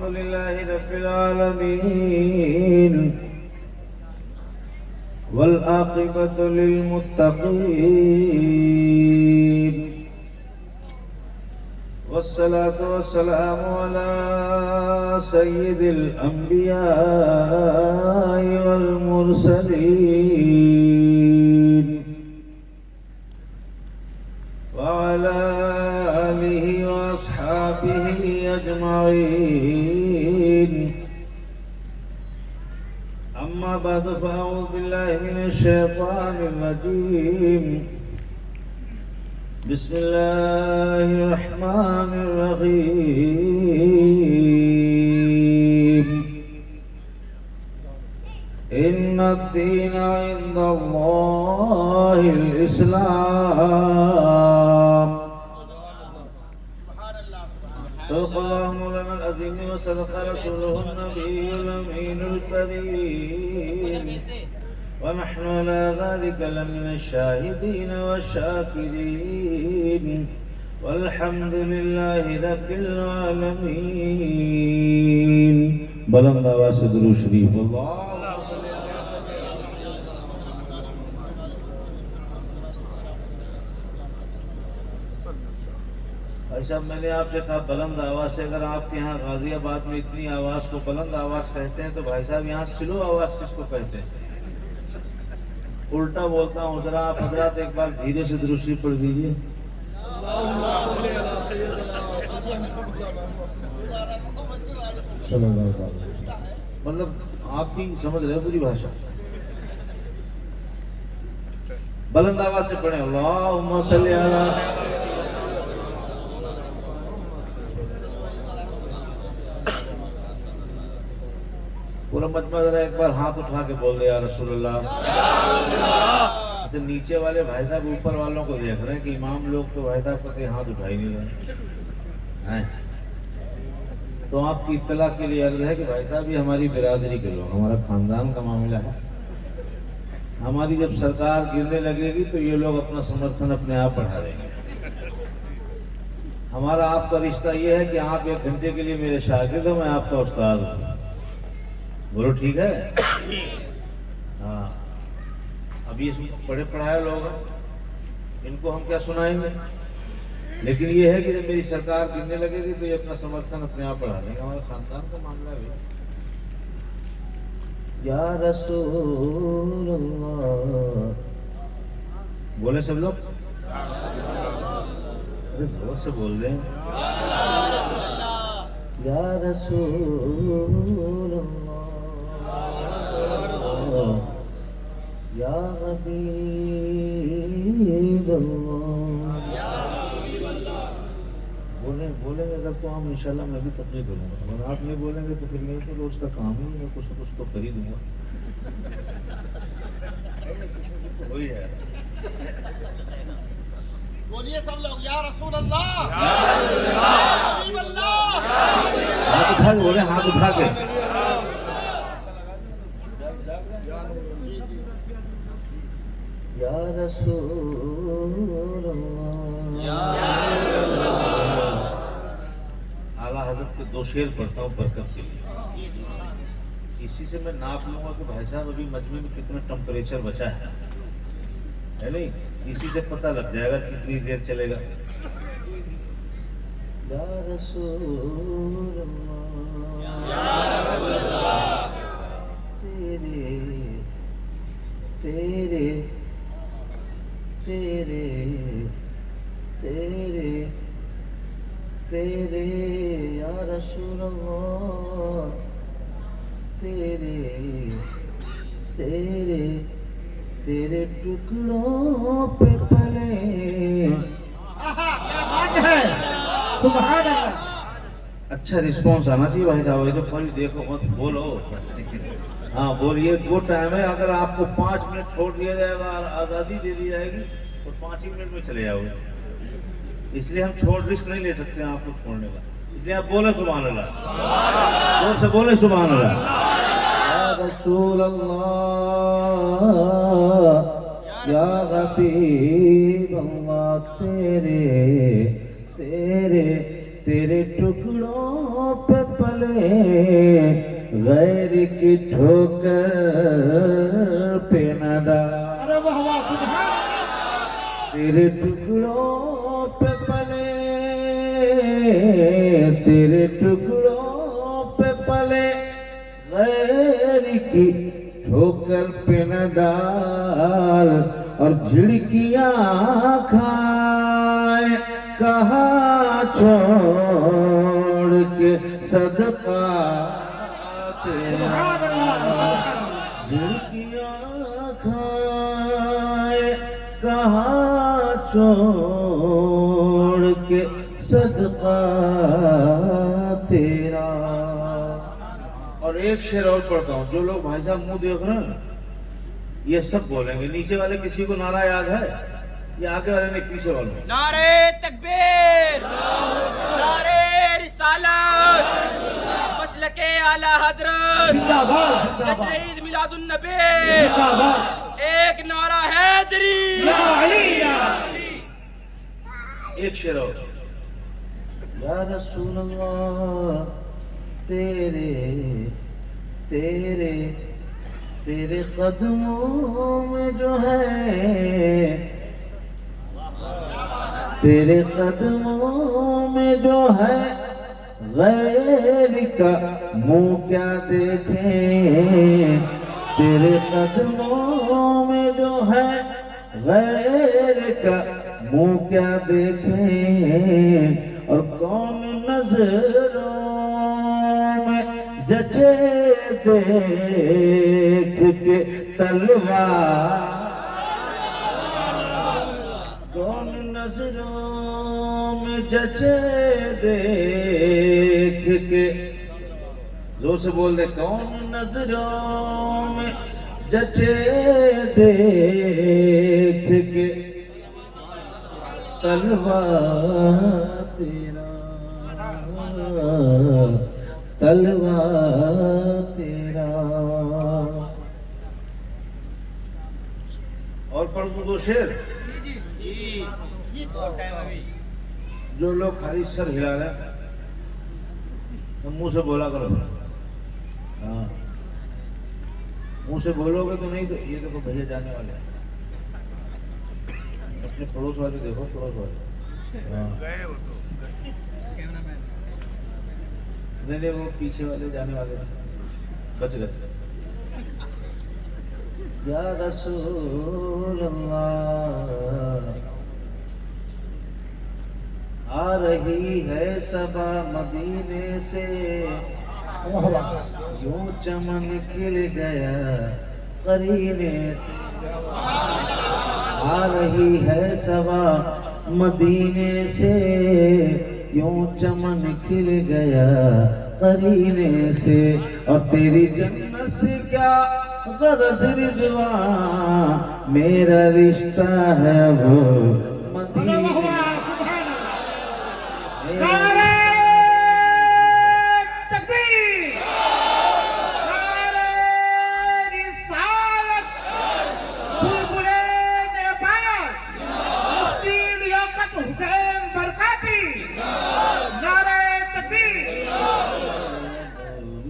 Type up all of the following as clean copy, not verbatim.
لله رب العالمين والعاقبة للمتقين والصلاة والسلام على سيد الأنبياء والمرسلين وعلى آله وأصحابه أجمعين. أما بعد فأعوذ بالله من الشيطان الرجيم. بسم الله الرحمن الرحيم. إن الدين عند الله الإسلام. صدق الله مولانا العظيم وصدق رسوله النبي الأمين الكريم ونحن على ذلك لمن الشاهدين والشاكرين والحمد لله رب العالمين. بلند آواز سے درود شریف. بھائی صاحب میں نے آپ سے کہا بلند آواز سے. اگر آپ کے یہاں غازی آباد میں اتنی آواز کو بلند آواز کہتے ہیں تو بھائی صاحب یہاں سلو آواز کس کو کہتے ہیں؟ الٹا بولتا ہوں. ذرا آپ حضرات ایک بار دھیرے سے درود شریف پڑھ دیجیے. مطلب آپ بھی سمجھ رہے پوری بھاشا. بلند آواز سے پڑھیں. اللہم صلی علی. پورا مجمع ذرا ایک بار ہاتھ اٹھا کے بول دے یا رسول اللہ. اچھا نیچے والے بھائی صاحب اوپر والوں کو دیکھ رہے ہیں کہ امام لوگ تو بھائی صاحب کہتے ہاتھ اٹھا ہی نہیں رہے ہیں. تو آپ کی اطلاع کے لیے عرض ہے کہ بھائی صاحب یہ ہماری برادری کے لوگ, ہمارا خاندان کا معاملہ ہے. ہماری جب سرکار گرنے لگے گی تو یہ لوگ اپنا سمرتھن اپنے آپ بڑھا دیں گے. ہمارا آپ کا رشتہ یہ ہے کہ آپ 1 گھنٹے کے لیے میرے شاگرد ہو, میں آپ کا استاد ہوں. بولو ٹھیک ہے؟ ہاں. اب یہ پڑھے پڑھائے لوگ ہیں, ان کو ہم کیا سنائیں گے؟ لیکن یہ ہے کہ جب میری سرکار گرنے لگے گی تو یہ اپنا سمرتھن اپنے آپ بڑھا دیں گے. ہمارے خاندان کا معاملہ بھی. یا رسول اللہ بولے سب لوگ. ارے زور سے بول رہے ہیں. یا رسول اللہ یا حبیب اللہ. بولیں گے اگر تو ہم انشاءاللہ میں بھی تقریر کروں گا. اگر آپ نہیں بولیں گے تو پھر میرے تو روز کا کام ہی میں کچھ نہ کچھ تو کر ہی دوں گا. وہی ہے. بولیے سب لوگ یا رسول اللہ حبیب اللہ. ہاتھ اٹھا کے بولے, ہاتھ اٹھا کے. یا رسول اللہ. اعلیٰ حضرت کے 2 شعر پڑھتا ہوں برکت کے لیے. اسی سے میں ناپ لوں گا کہ بھائی صاحب ابھی مجمع میں کتنا ٹمپریچر بچا ہے نہیں. اسی سے پتہ لگ جائے گا کتنی دیر چلے گا. یا رسول اللہ تیرے تیرے تیرے تیرے تیرے یا رسول اللہ تیرے تیرے تیرے ٹکڑوں پہ پلے. سبحان اللہ. اچھا رسپانس آنا چاہیے بھائی صاحب. تو پڑھی دیکھو مت بولو. ہاں بولیے. وہ ٹائم ہے اگر آپ کو 5 منٹ چھوڑ دیا جائے گا اور آزادی دے دی جائے گی تو 5 ہی منٹ میں چلے جاؤ گے. اس لیے ہم رسک نہیں لے سکتے ہیں آپ کو چھوڑنے کا. اس لیے آپ بولے سبحان اللہ. زور سے بولے سبحان اللہ. یا رسول اللہ یا حبیب اللہ تیرے تیرے تیرے ٹکڑوں پہ پلے غیر کی ٹھوکر پہ نہ ڈال ارے واہ واہ سبحان تیرے ٹکڑوں پہ پلے تیرے ٹکڑوں پہ پلے غیر کی ٹھوکر پہ نہ ڈال اور جھڑکیاں کھائے کہاں چھوڑ کے صدقہ تیرا جھڑکیاں کھائے کہاں چھوڑ کے صدقہ تیرا. اور ایک شعر اور پڑھتا ہوں. جو لوگ بھائی صاحب منہ دیکھ رہے ہیں یہ سب بولیں گے. نیچے والے کسی کو نعرہ یاد ہے یا آگے والے نے پیچھے والے؟ نعرے تکبیر، نعرے رسالت، مسلک اعلی حضرت، جشن عید میلاد النبی، ایک نعرہ حیدری. ایک شعر اور. یا رسول اللہ تیرے تیرے تیرے قدموں میں جو ہے تیرے قدموں میں جو ہے غیر کا منہ کیا دیکھیں. تیرے قدموں میں جو ہے غیر کا منہ کیا دیکھیں. اور کون نظروں میں جچے دیکھ کے تلوار. کون نظروں میں جچے دیکھ کے. زور سے بول دے. کون نظروں میں جچے دیکھ کے تلوار تیرا تلوار تیرا. اور پڑھ دوں دو شعر. جو لوگ خالی سر ہلا رہے ہیں منہ سے بولا کرو. ہاں منہ سے بولو گے تو نہیں. تو یہ دیکھو بھیا جانے والے ہیں. اپنے پڑوس والے دیکھو. پڑوس والے نہیں وہ پیچھے والے جانے والے بچ گئے. یا رسول اللہ آ رہی ہے صبا مدینے سے یوں چمن کھل گیا قرینے سے. آ رہی ہے صبا مدینے سے یوں چمن کھل گیا قرینے سے. اور تیری جنت سے کیا غرض رضوان میرا رشتہ ہے وہ مدینے.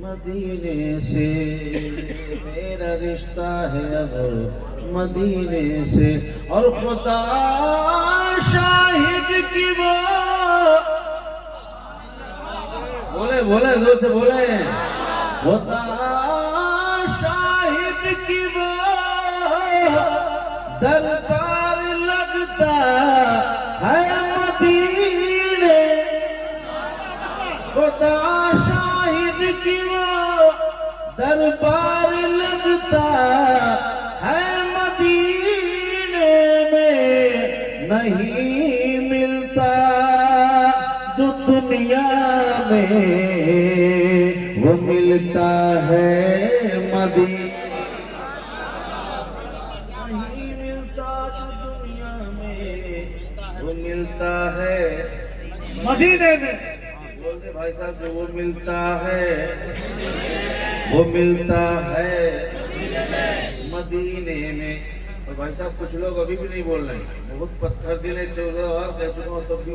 مدینے سے میرا رشتہ ہے اب مدینے سے. اور خدا شاہد کی وہ بولے بولے زور سے بولے. خدا شاہد کی وہ دربار لگتا ہے مدینے. خدا شاہد کی وہ دربار لگتا ہے مدینے میں. نہیں ملتا جو دنیا میں وہ ملتا ہے مدینے. نہیں ملتا جو دنیا میں وہ ملتا ہے مدینے میں. بولتے بھائی صاحب جو وہ ملتا ہے مدینے میں. اور بھائی صاحب کچھ لوگ ابھی بھی نہیں بول رہے ہیں. بہت پتھر دلے 14 بار کہہ چکا ہوں تب بھی.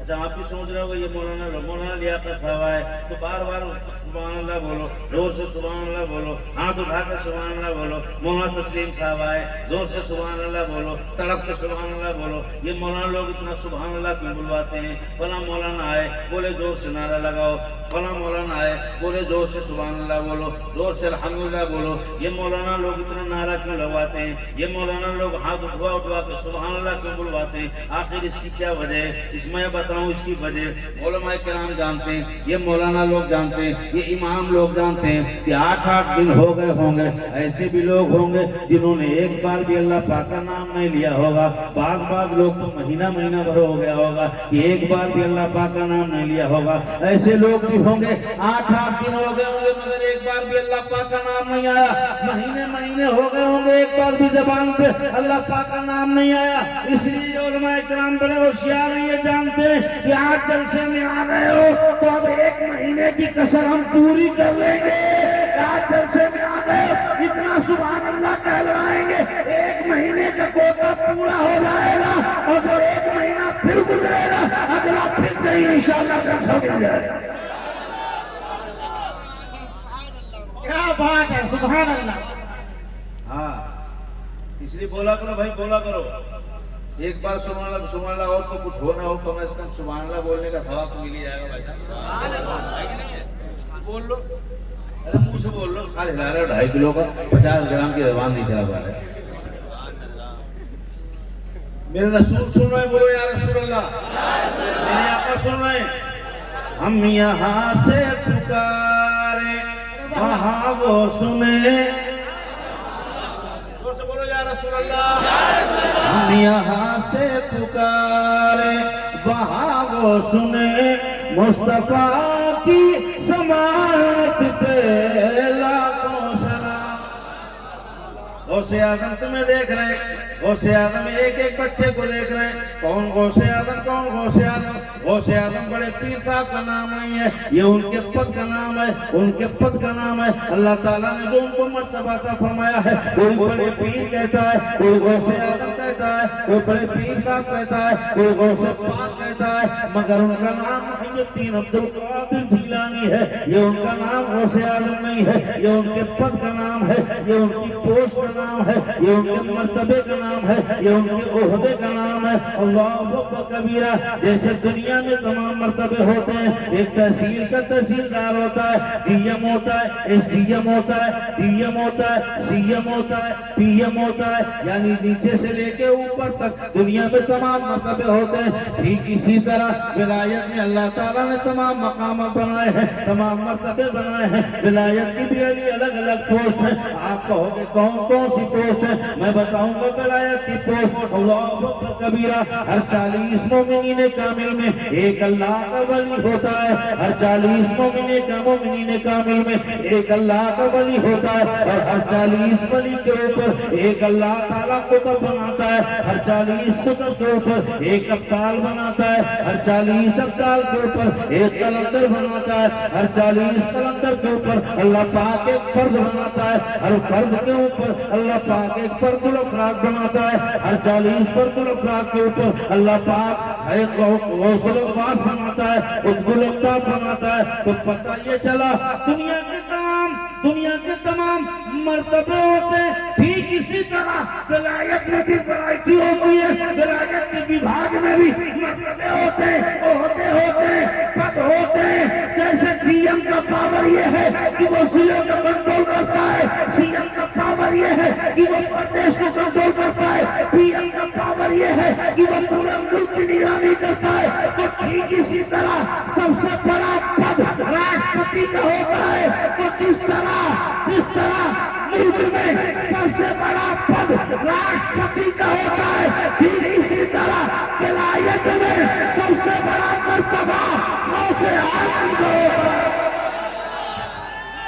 اچھا آپ بھی سوچ رہے ہو کہ یہ مولانا لیاقت صاحب ہے تو بار بار سبحان اللہ بولو، زور سے سبحان اللہ بولو، ہاتھ اٹھا کر سبحان اللہ بولو۔ مولانا تسلیم صاحب آئے، زور سے سبحان اللہ بولو، تڑپ کے سبحان اللہ بولو۔ یہ مولانا لوگ اتنا سبحان اللہ کیوں بلواتے ہیں؟ فلاں مولانا آئے بولے زور سے نعرہ لگاؤ، فلاں مولانا آئے بولے زور سے سبحان اللہ بولو، زور سے الحمدللہ بولو۔ یہ مولانا لوگ اتنا نعرہ کیوں لگواتے ہیں؟ یہ مولانا لوگ ہاتھ اٹھوا کے سبحان اللہ کیوں بلواتے ہیں؟ آخر اس کی کیا وجہ ہے؟ اس میں بتاؤں اس کی وجہ۔ علماء کرام جانتے ہیں، یہ مولانا لوگ جانتے ہیں، یہ امام لوگ جانتے ہیں کہ 8 دن ہو گئے ہوں گے، ایسے بھی لوگ ہوں گے جنہوں نے ایک بار بھی اللہ پاک کا نام نہیں لیا ہوگا۔ بعض لوگ تو مہینہ بھر ہو گیا ہوگا کہ ایک بار بھی اللہ پاک کا نام نہیں لیا ہوگا۔ ایسے لوگ بھی ہوں گے 8 دن ہو گئے ہوں گے مگر ایک بار بھی اللہ پاک کا نام نہیں آیا۔ مہینے ہو گئے ہوں گے ایک بار بھی زبان پہ اللہ پاک کا نام نہیں آیا۔ اس لیے علماء کرام بڑے ہوشیار ہیں، یہ جانتے ہیں کہ آج جلسے میں آ گئے ہو تو اب 1 مہینے کی کسر ہم پوری کر لیں گے۔ آج جلسے میں آ گئے ہو اتنا سبحان اللہ کہلوائیں گے، 1 مہینے کا کوٹا پورا ہو جائے گا، اور جو 1 مہینہ پھر گزرے گا اگلا پھر کہیں انشاءاللہ جلسہ مل جائے گا۔ کیا بات ہے، سبحان اللہ۔ ہاں اس لیے بولا کرو بھائی، بولا کرو ایک بار سبحان اللہ اور تو کچھ ہونا ہو تو اس کا سبحان اللہ بولنے کا ثواب تو مل ہی جائے گا بھائی صاحب۔ بول لو، ارے منہ سے بول لو، خالی ہلا رہے ہو 2.5 کلو کا، 50 گرام کی زبان نہیں چلا پا رہے۔ میرے رسول سن رہے، بولو یا رسول اللہ، میرے آقا سن رہے۔ ہم یہاں سے پکارے وہاں وہ سنے، زور سے بولو یا رسول اللہ۔ ہم یہاں سے پکارے وہاں وہ سنے، مصطفیٰ کی سماعت پہ لاکھوں سلام۔ غوث اعظم تمہیں دیکھ رہے ہیں، غوث اعظم ایک بچے کو دیکھ رہے ہیں۔ کون غوث اعظم؟ کون غوث اعظم؟ غوث اعظم بڑے پیر صاحب کا نام نہیں ہے، یہ ان کے پد کا نام ہے، ان کے پد کا نام ہے۔ اللہ تعالیٰ نے جو ان کو مرتبہ عطا فرمایا ہے، کوئی بڑے پیر کہتا ہے، کوئی غوث اعظم کہتا ہے، کوئی بڑے پیر صاحب کہتا ہے، کوئی غوث پاک کہتا ہے، مگر ان کا نام محی الدین عبد القادر جیلانی ہے۔ یہ ان کا نام غوث اعظم نہیں ہے، یہ ان کے پد کا نام ہے، یہ ان کی پوسٹ کا نام ہے، یہ ان کے مرتبے کا نام ہے، یہ ان کے عہدے کا نام ہے۔ اللہ اکبر کبیرہ۔ جیسے دنیا میں تمام مرتبے ہوتے ہیں، ایک تحصیل کا تحصیلدار ہوتا ہے، ڈی ایم ہوتا ہے، ایس ڈی ایم ہوتا ہے، ڈی ایم ہوتا ہے، سی ایم ہوتا ہے، پی ایم ہوتا ہے، یعنی نیچے سے لے کے اوپر تک دنیا میں تمام مرتبے ہوتے ہیں۔ ٹھیک اسی طرح ولایت میں اللہ تعالیٰ نے تمام مقامات بنائے ہیں، تمام مرتبے بنائے ہیں۔ ولایت کی بھی الگ الگ پوسٹ ہے۔ آپ کہو گے کون سی پوسٹ ہے؟ میں بتاؤں گا ولایت کی پوسٹ اللہ اکبر کبیرہ۔ ہر 40 مومنین کامل میں ایک اللہ کا ولی ہوتا ہے، ہر 40 مومنین کامل میں ایک اللہ کا ولی ہوتا ہے، اور ہر 40 ولی کے اوپر ایک اللہ تعالیٰ قطب بناتا ہے، ہر 40 قطب کے اوپر ایک ابطال بناتا ہے، ہر 40 ابطال کے اوپر ایک قلندر بناتا ہے، ہر 40 قلندر کے اوپر اللہ پاک ایک فرد بناتا ہے، ہر فرد کے اوپر اللہ پاک ایک فرد الافراد بناتا ہے، ہر 40 فرد الافراد کے اوپر اللہ پاک ایک غوث الاقواس بناتا ہے، قطب الاقطاب بناتا ہے۔ تو پتہ یہ چلا دنیا کے تمام مرتبے ہوتے ہیں، ٹھیک اسی طرح ولایت میں بھی ورائٹی ہوتی ہے، ولایت کے وبھاگ میں بھی مرتبے ہوتے ہیں، عہدے ہوتے ہیں، پد ہوتے ہیں۔ جیسے سی ایم کا پاور یہ ہے کہ وہ ضلع کو کنٹرول کرتا ہے، سی ایم کا پاور یہ ہے کہ وہ پردیش کو کنٹرول کرتا ہے، پی ایم کا پاور یہ ہے کہ وہ پورے ملک کی نگرانی کرتا ہے۔ تو ٹھیک اسی طرح سب سے بڑا پد راشٹرپتی کا ہوتا ہے۔ تو جس طرح ملک میں سب سے بڑا پد راشٹرپتی کا ہوتا ہے، ٹھیک اسی طرح ولایت میں سب سے بڑا مرتبہ غوث اعظم کا ہوتا ہے۔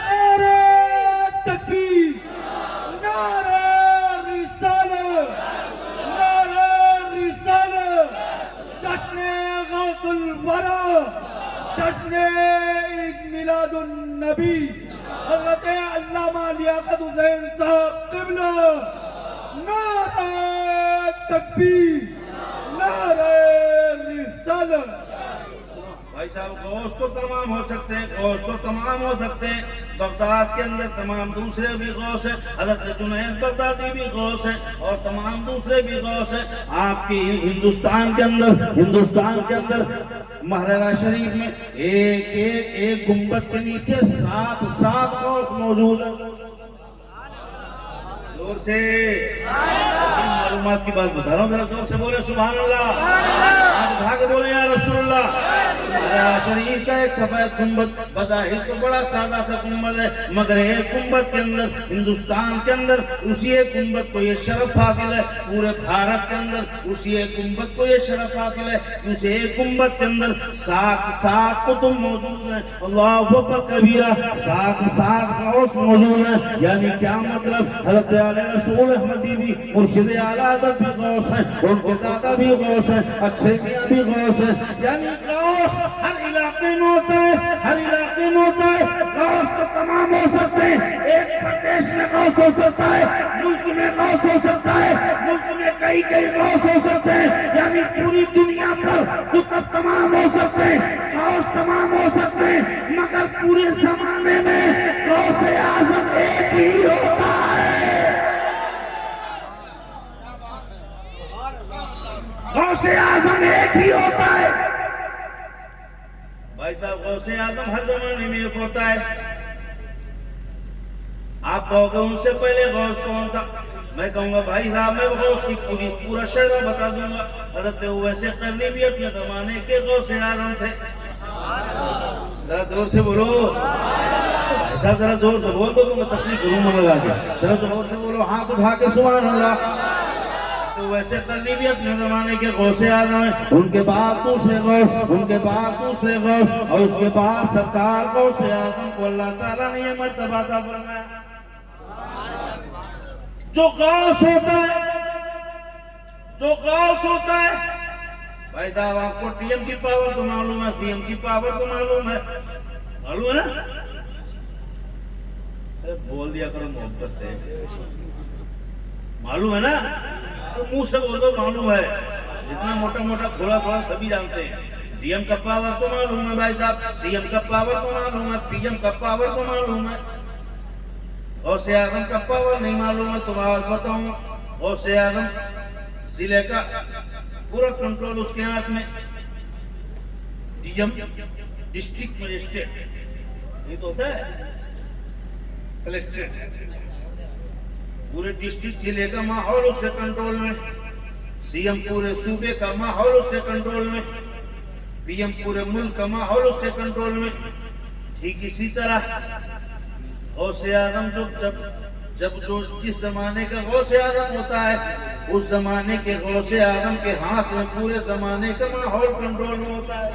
نعرہ تکبیر، نعرہ رسالت، نعرہ رسالت، جشن غوث الورا، جشن عید میلاد النبی حضرت علامہ لیاقت حسین صاحب قبلہ۔ نعرہ تکبیر، نعرہ رسالت۔ بھائی صاحب غوث تو تمام ہو سکتے ہیں، غوث تو تمام ہو سکتے ہیں، بغداد کے اندر تمام دوسرے بھی غوث ہیں، حضرت جنید بغدادی بھی غوث ہیں اور تمام دوسرے بھی غوث ہیں۔ آپ کی ہندوستان کے اندر محررہ شریف میں ایک گنبد کے نیچے 7 غوث موجود ہیں۔ زور سے معلومات کی بات بتا رہا ہوں، ذرا زور سے بولے سبحان اللہ، ہاتھ اٹھا کے بولے یا رسول اللہ۔ محررہ شریف کا ایک سفید گنبد بظاہر تو بڑا سادہ سا گنبد ہے، مگر ایک گنبد کے اندر ہندوستان کے اندر اسی ایک گنبد کو یہ شرف حاصل ہے، پورے بھارت کے اندر اسی ایک گنبد کو یہ شرف حاصل ہے، اس ایک گنبد کے اندر 7 قطب موجود ہیں۔ اللہ اکبر کبیرہ، 7 غوث موجود ہیں۔ یعنی کیا مطلب؟ حضرت علیہ رسول احمدی بھی، مرشد اعلیٰ حضرت بھی غوث ہیں، ان کے دادا بھی غوث ہیں، اچھے میاں بھی غوث ہیں۔ یعنی غوث ہر علاقے میں ہوتا ہے، ہر علاقے میں ہوتا ہے۔ غوث تو تمام ہو سکتے ہیں، ایک پردیش میں غوث ہو سکتا ہے، ملک میں غوث ہو سکتا ہے، ملک میں کئی غوث ہو سکتے ہیں۔ یعنی پوری دنیا پر قطب تمام ہو سکتے ہیں، غوث تمام ہو سکتے ہیں، مگر پورے زمانے میں غوث اعظم ایک ہی ہوتا ہے۔ غوث اعظم ایک ہی ہوتا ہے۔ بھائی صاحب غوث اعظم ہر زمانے میں ایک ہوتا ہے۔ آپ کہو گے ان سے پہلے غوث کون تھا؟ میں کہوں گا بھائی صاحب میں غوث کی پورا شرح بتا دوں گا۔ حضرت اویس قرنی بھی اپنے زمانے کے غوث اعظم تھے۔ ذرا زور سے بولو بھائی صاحب، ذرا زور سے بول دو تو میں تقریر کروں گا لگا کے۔ ذرا زور سے بولو، ہاتھ اٹھا کے سبحان اللہ۔ تو ویسے قرنی بھی اپنے زمانے کے غوث اعظم ہیں، ان کے بعد دوسرے غوث، ان کے بعد دوسرے غوث، اور اس کے بعد سرکار غوث اعظم کو اللہ تعالیٰ نے یہ مرتبہ عطا فرمایا۔ جو غوث ہوتا ہے بھائی صاحب، آپ کو ٹی ایم کی پاور تو معلوم ہے، سی ایم کی پاور تو معلوم ہے نا؟ بول دیا کرو محبت سے، معلوم ہے نا؟ تو منہ سے بول دو معلوم ہے، جتنا موٹا تھوڑا سبھی جانتے ہیں۔ ڈی ایم کا پاور تو معلوم ہے بھائی صاحب، سی ایم کا پاور تو معلوم ہے، پی ایم کا پاور تو معلوم ہے، غوث اعظم کا پاور نہیں معلوم ہے۔ تمہارا بتاؤں، غوث اعظم ضلع کا پورا کنٹرول اس کے ہاتھ میں، ڈی ایم ڈسٹرکٹ مجسٹریٹ، یہ تو ہوتا ہے کلیکٹریٹ، پورے ڈسٹرکٹ ضلع کا ماحول اس کے کنٹرول میں، سی ایم پورے صوبے کا ماحول اس کے کنٹرول میں، پی ایم پورے ملک کا ماحول اس کے کنٹرول میں۔ ٹھیک اسی طرح غوث اعظم جب جس زمانے کا غوث اعظم ہوتا ہے، اس زمانے کے غوث اعظم کے ہاتھ میں پورے زمانے کا ماحول کنٹرول میں ہوتا ہے۔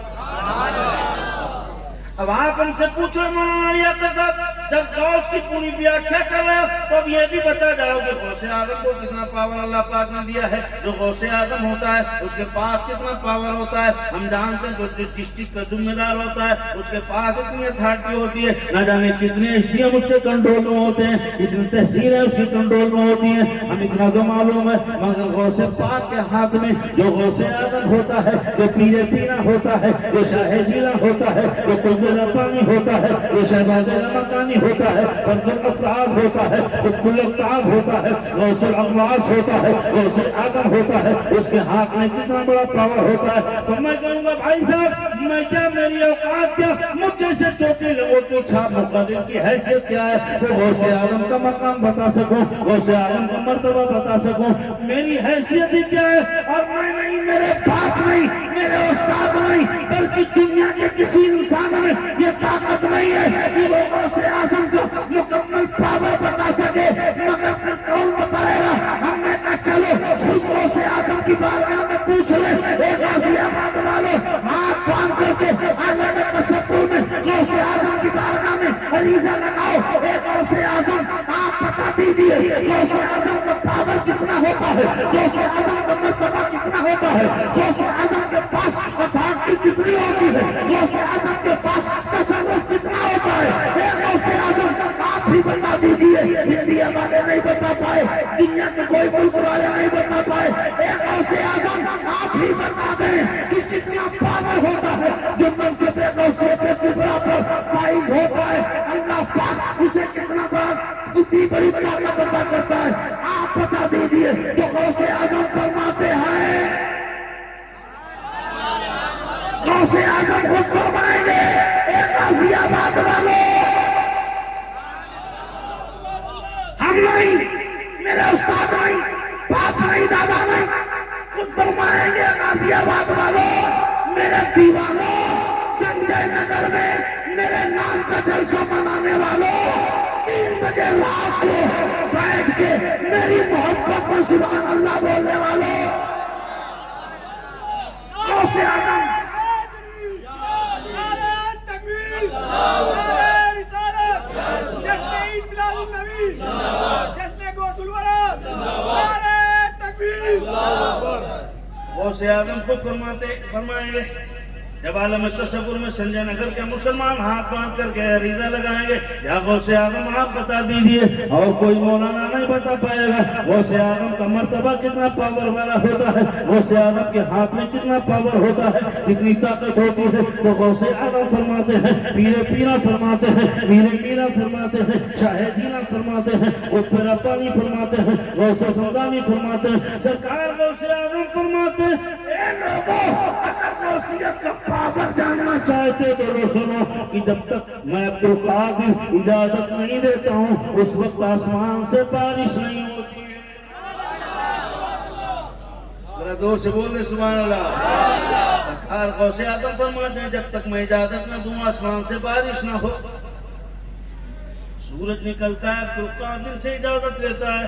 اب آپ ہم سے پوچھو مولانا علی اختر صاحب، جب غوث کی پوری ویاخیا کر رہے ہو تو اب یہ بھی بتا جاؤ کہ غوث اعظم کو کتنا پاور اللہ پاک نے دیا ہے۔ جو غوث اعظم ہوتا ہے اس کے پاس کتنا پاور ہوتا ہے ہم جانتے ہیں۔ جو ڈسٹرکٹ کا ذمہ دار ہوتا ہے اس کے پاس اتنی اتھارٹی ہوتی ہے، نہ جانے کتنے ایس ڈی ایم اس کے کنٹرول میں ہوتے ہیں، اتنی تحصیلیں اس کے کنٹرول میں ہوتی ہیں، ہم اتنا تو معلوم ہے۔ مگر غوث پاک کے ہاتھ میں جو غوث اعظم ہوتا ہے، جو پیر پیرا ہوتا ہے، جو شاہ جیلا ہوتا ہے، جو قطب ربانی ہوتا ہے، جو شہباز مکانی ہوتا ہے، فرد الافراد ہوتا ہے، قطب الاقطاب ہوتا ہے، غوث الاغواث ہوتا ہے، غوث اعظم ہوتا ہے، اس کے ہاتھ میں کتنا بڑا پاور ہوتا ہے۔ تو میں کہوں گا بھائی صاحب، میں کیا میری اوقات کیا، مجھ جیسے چھوٹے لوگوں کو چھا مقدر کی حیثیت کیا ہے وہ غوث اعظم کا مقام بتا سکوں، غوث اعظم کا مرتبہ بتا سکوں، میری حیثیت ہی کیا ہے۔ اور میں نہیں، میرے باپ نہیں، میرے استاد نہیں، بلکہ دنیا کے کسی انسان میں یہ طاقت نہیں ہے کہ وہ غوث اعظم کو مکمل پاور بتا سکے۔ مگر پھر کون بتائے گا؟ ہم نے کہا چلو غوث اعظم کی بارگاہ میں پوچھ لیں۔ ایک غازی آباد والوں ہاتھ باندھ کر کے عالم تصور میں غوث اعظم کی بارگاہ میں عریضہ لگاؤ۔ ایک غوث اعظم آپ بتا دیجیے غوث اعظم کا پاور کتنا ہوتا ہے، غوث اعظم کا مرتبہ کتنا ہوتا ہے، غوث اعظم کے پاس اتھارٹی کتنی ہوتی ہے، غوث اعظم کے پاس تصرف کتنا ہوتا ہے۔ اے غوث اعظم آپ بھی بتا دیجئے، انڈیا والے نہیں بتا پائے، دنیا کے کوئی ملک والے نہیں بتا پائے۔ اے غوث اعظم آپ بھی بتا دیں کہ کتنا پاور ہوتا ہے جو منصب غوثیت کبریٰ پر فائز ہوتا ہے اللہ پاک اسے کتنا کتنی بڑی طاقت عطا کرتا ہے آپ بتا دیجئے تو غوث اعظم فرماتے ہیں غوث اعظم خود فرمائیں گے اے غازی آباد والوں ہم نہیں میرے استاد نہیں باپ نہیں دادا نہیں خود فرمائیں گے غازی آباد والوں میرے دیوانوں سنجے نگر میں میرے نام کا جلسہ منانے والوں 3 بجے رات کو بیٹھ کے میری محبت پر سبحان اللہ بولنے والوں غوث اعظم غوث اعظم خود فرمائیں گے جب عالم تصور میں سنجے نگر کے مسلمان ہاتھ باندھ کر کے عریضہ لگائیں گے یا غوث اعظم آپ بتا دیجئے اور کوئی مولانا نہیں بتا پائے گا غوث اعظم کا مرتبہ کتنا پاور والا ہوتا ہے غوث اعظم کے ہاتھ میں کتنا پاور ہوتا ہے کتنی طاقت ہوتی ہے تو غوث اعظم فرماتے ہیں پیر پیرا فرماتے ہیں میر میرا فرماتے ہیں شاہ جینا فرماتے ہیں قطب ربانی فرماتے ہیں غوث سمدانی فرماتے ہیں سرکار غوث اعظم فرماتے ہیں اے لوگوں اگر غوثیت کا پاور جاننا چاہتے تو لو سنو کہ جب تک میں عبدالقادر اجازت نہیں دیتا ہوں اس وقت آسمان سے بارش نہیں ہوتی ہے ذرا زور سے بول دے سبحان اللہ سرکار غوث اعظم فرماتے ہیں جب تک میں اجازت نہ دوں آسمان سے بارش نہ ہو سورج نکلتا ہے عبدالقادر سے اجازت لیتا ہے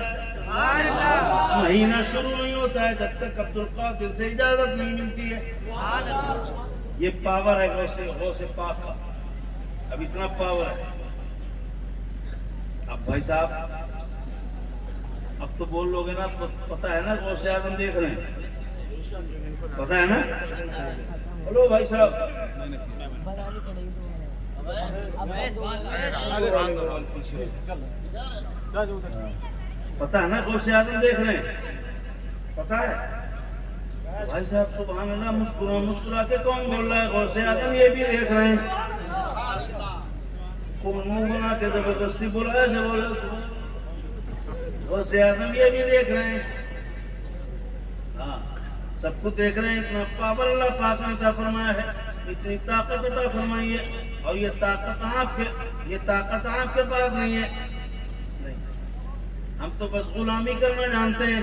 مہینہ شروع نہیں ہوتا ہے جب تک عبدالقادر سے اجازت نہیں ملتی ہے یہ پاور ہے غوث پاک کا اب اتنا پاور ہے اب بھائی صاحب اب تو بول لو گے نا پتہ ہے نا غوث اعظم دیکھ رہے ہیں پتہ ہے نا بولو بھائی صاحب پتہ ہے نا غوث اعظم دیکھ رہے ہیں پتہ ہے بھائی صاحب سبحان اللہ مسکرا کے کون بول رہا ہے غوث اعظم یہ بھی دیکھ رہے ہیں کون منہ بنا کے زبردستی بولا ہے ایسے بول رہے غوث اعظم یہ بھی دیکھ رہے ہیں ہاں سب کو دیکھ رہے ہیں اتنا پاور اللہ پاک نے عطا فرمایا ہے اتنی طاقت عطا فرمائی ہے اور یہ طاقت آپ کے پاس نہیں ہے ہم تو بس غلامی کرنا جانتے ہیں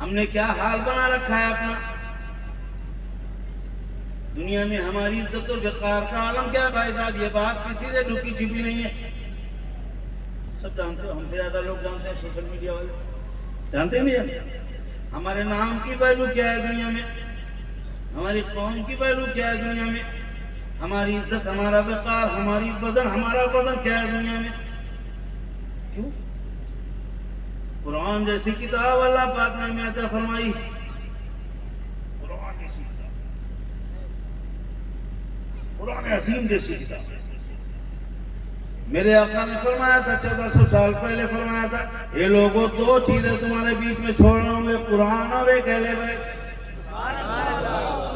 ہم نے کیا حال بنا رکھا ہے اپنا دنیا میں ہماری عزت و وقار کا عالم کیا ہے بھائی صاحب یہ بات کسی سے ڈھکی چھپی نہیں ہے سب جانتے ہو ہم سے زیادہ لوگ جانتے ہیں سوشل میڈیا والے جانتے ہیں نہیں ہمارے نام کی ویلو کیا ہے دنیا میں ہماری قوم کی ویلو کیا ہے دنیا میں ہماری عزت ہمارا وقار ہمارا وزن کیا ہے دنیا میں کیوں قرآن جیسی کتاب اللہ پاک نے ہمیں عطا فرمائی قرآن جیسی کتاب قرآن عظیم جیسی کتاب میرے آقا نے فرمایا تھا 1400 سال پہلے فرمایا تھا یہ لوگوں 2 چیزیں تمہارے بیچ میں چھوڑنا ہوں گے قرآن اور ایک اہل بیت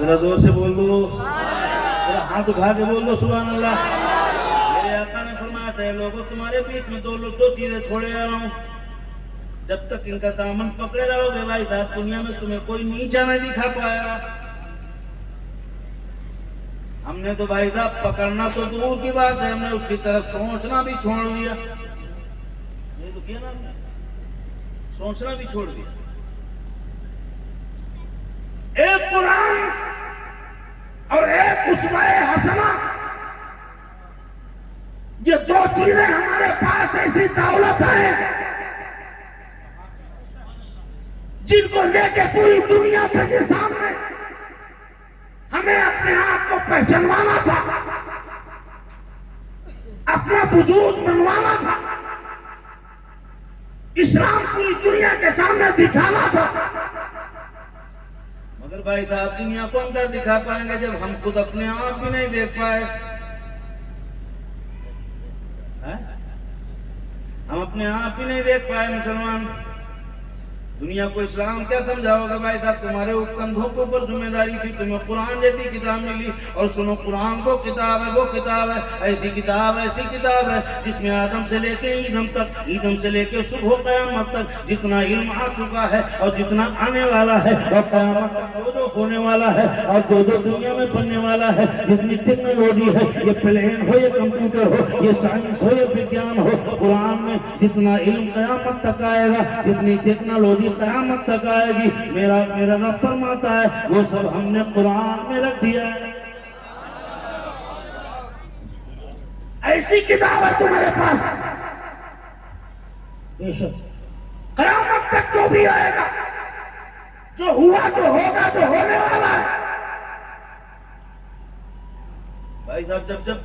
ذرا زور سے بول دو ذرا ہاتھ اٹھا کے بول دو سبحان اللہ میرے آقا نے فرمایا تھا یہ لوگوں تمہارے بیچ میں 2 چیزیں چھوڑے جا رہا ہوں جب تک ان کا دامن پکڑے رہو گے بھائی صاحب دنیا میں تمہیں کوئی نیچا نہیں دکھا پائے گا ہم نے تو بھائی صاحب پکڑنا تو دور کی بات ہے ہم نے اس کی طرف سوچنا بھی چھوڑ دیا یہ تو کیا نا ہم نے سوچنا بھی چھوڑ دیا ایک قرآن اور ایک اسوہ حسنہ یہ 2 چیزیں ہمارے پاس ایسی دولت ہے جن کو لے کے پوری دنیا کے سامنے ہمیں اپنے آپ کو پہچانوانا تھا اپنا وجود منوانا تھا اسلام پوری دنیا کے سامنے دکھانا تھا مگر بھائی صاحب دنیا کو ہم کر دکھا پائیں گے جب ہم خود اپنے آپ بھی نہیں دیکھ پائے ہم اپنے آپ بھی نہیں دیکھ پائے مسلمان دنیا کو اسلام کیا سمجھاؤ گے بھائی صاحب؟ تمہارے کندھوں کے اوپر ذمہ داری تھی، تمہیں قرآن جیسی کتاب ملی، اور سنو قرآن وہ کتاب ہے، ایسی کتاب ہے جس میں آدم سے لے کے ایدم سے لے کے صبح و قیامت تک جتنا علم آ چکا ہے اور جتنا آنے والا ہے، اور قیامت تک جو ہونے والا ہے اور جو دنیا میں بننے والا ہے، جتنی ٹیکنالوجی ہے، یہ پلین ہو، یہ کمپیوٹر ہو، یہ سائنس ہو، یہ وگیان ہو، قرآن میں جتنا علم قیامت تک آئے گا، جتنی ٹیکنالوجی قیامت تک آئے گی، میرا رب فرماتا ہے وہ سب ہم نے قرآن میں رکھ دیا ہے۔ ایسی کتاب ہے تمہارے پاس، قیامت تک جو بھی آئے گا، جو ہوا، جو ہوگا، جو ہونے والا ہے۔ بھائی صاحب جب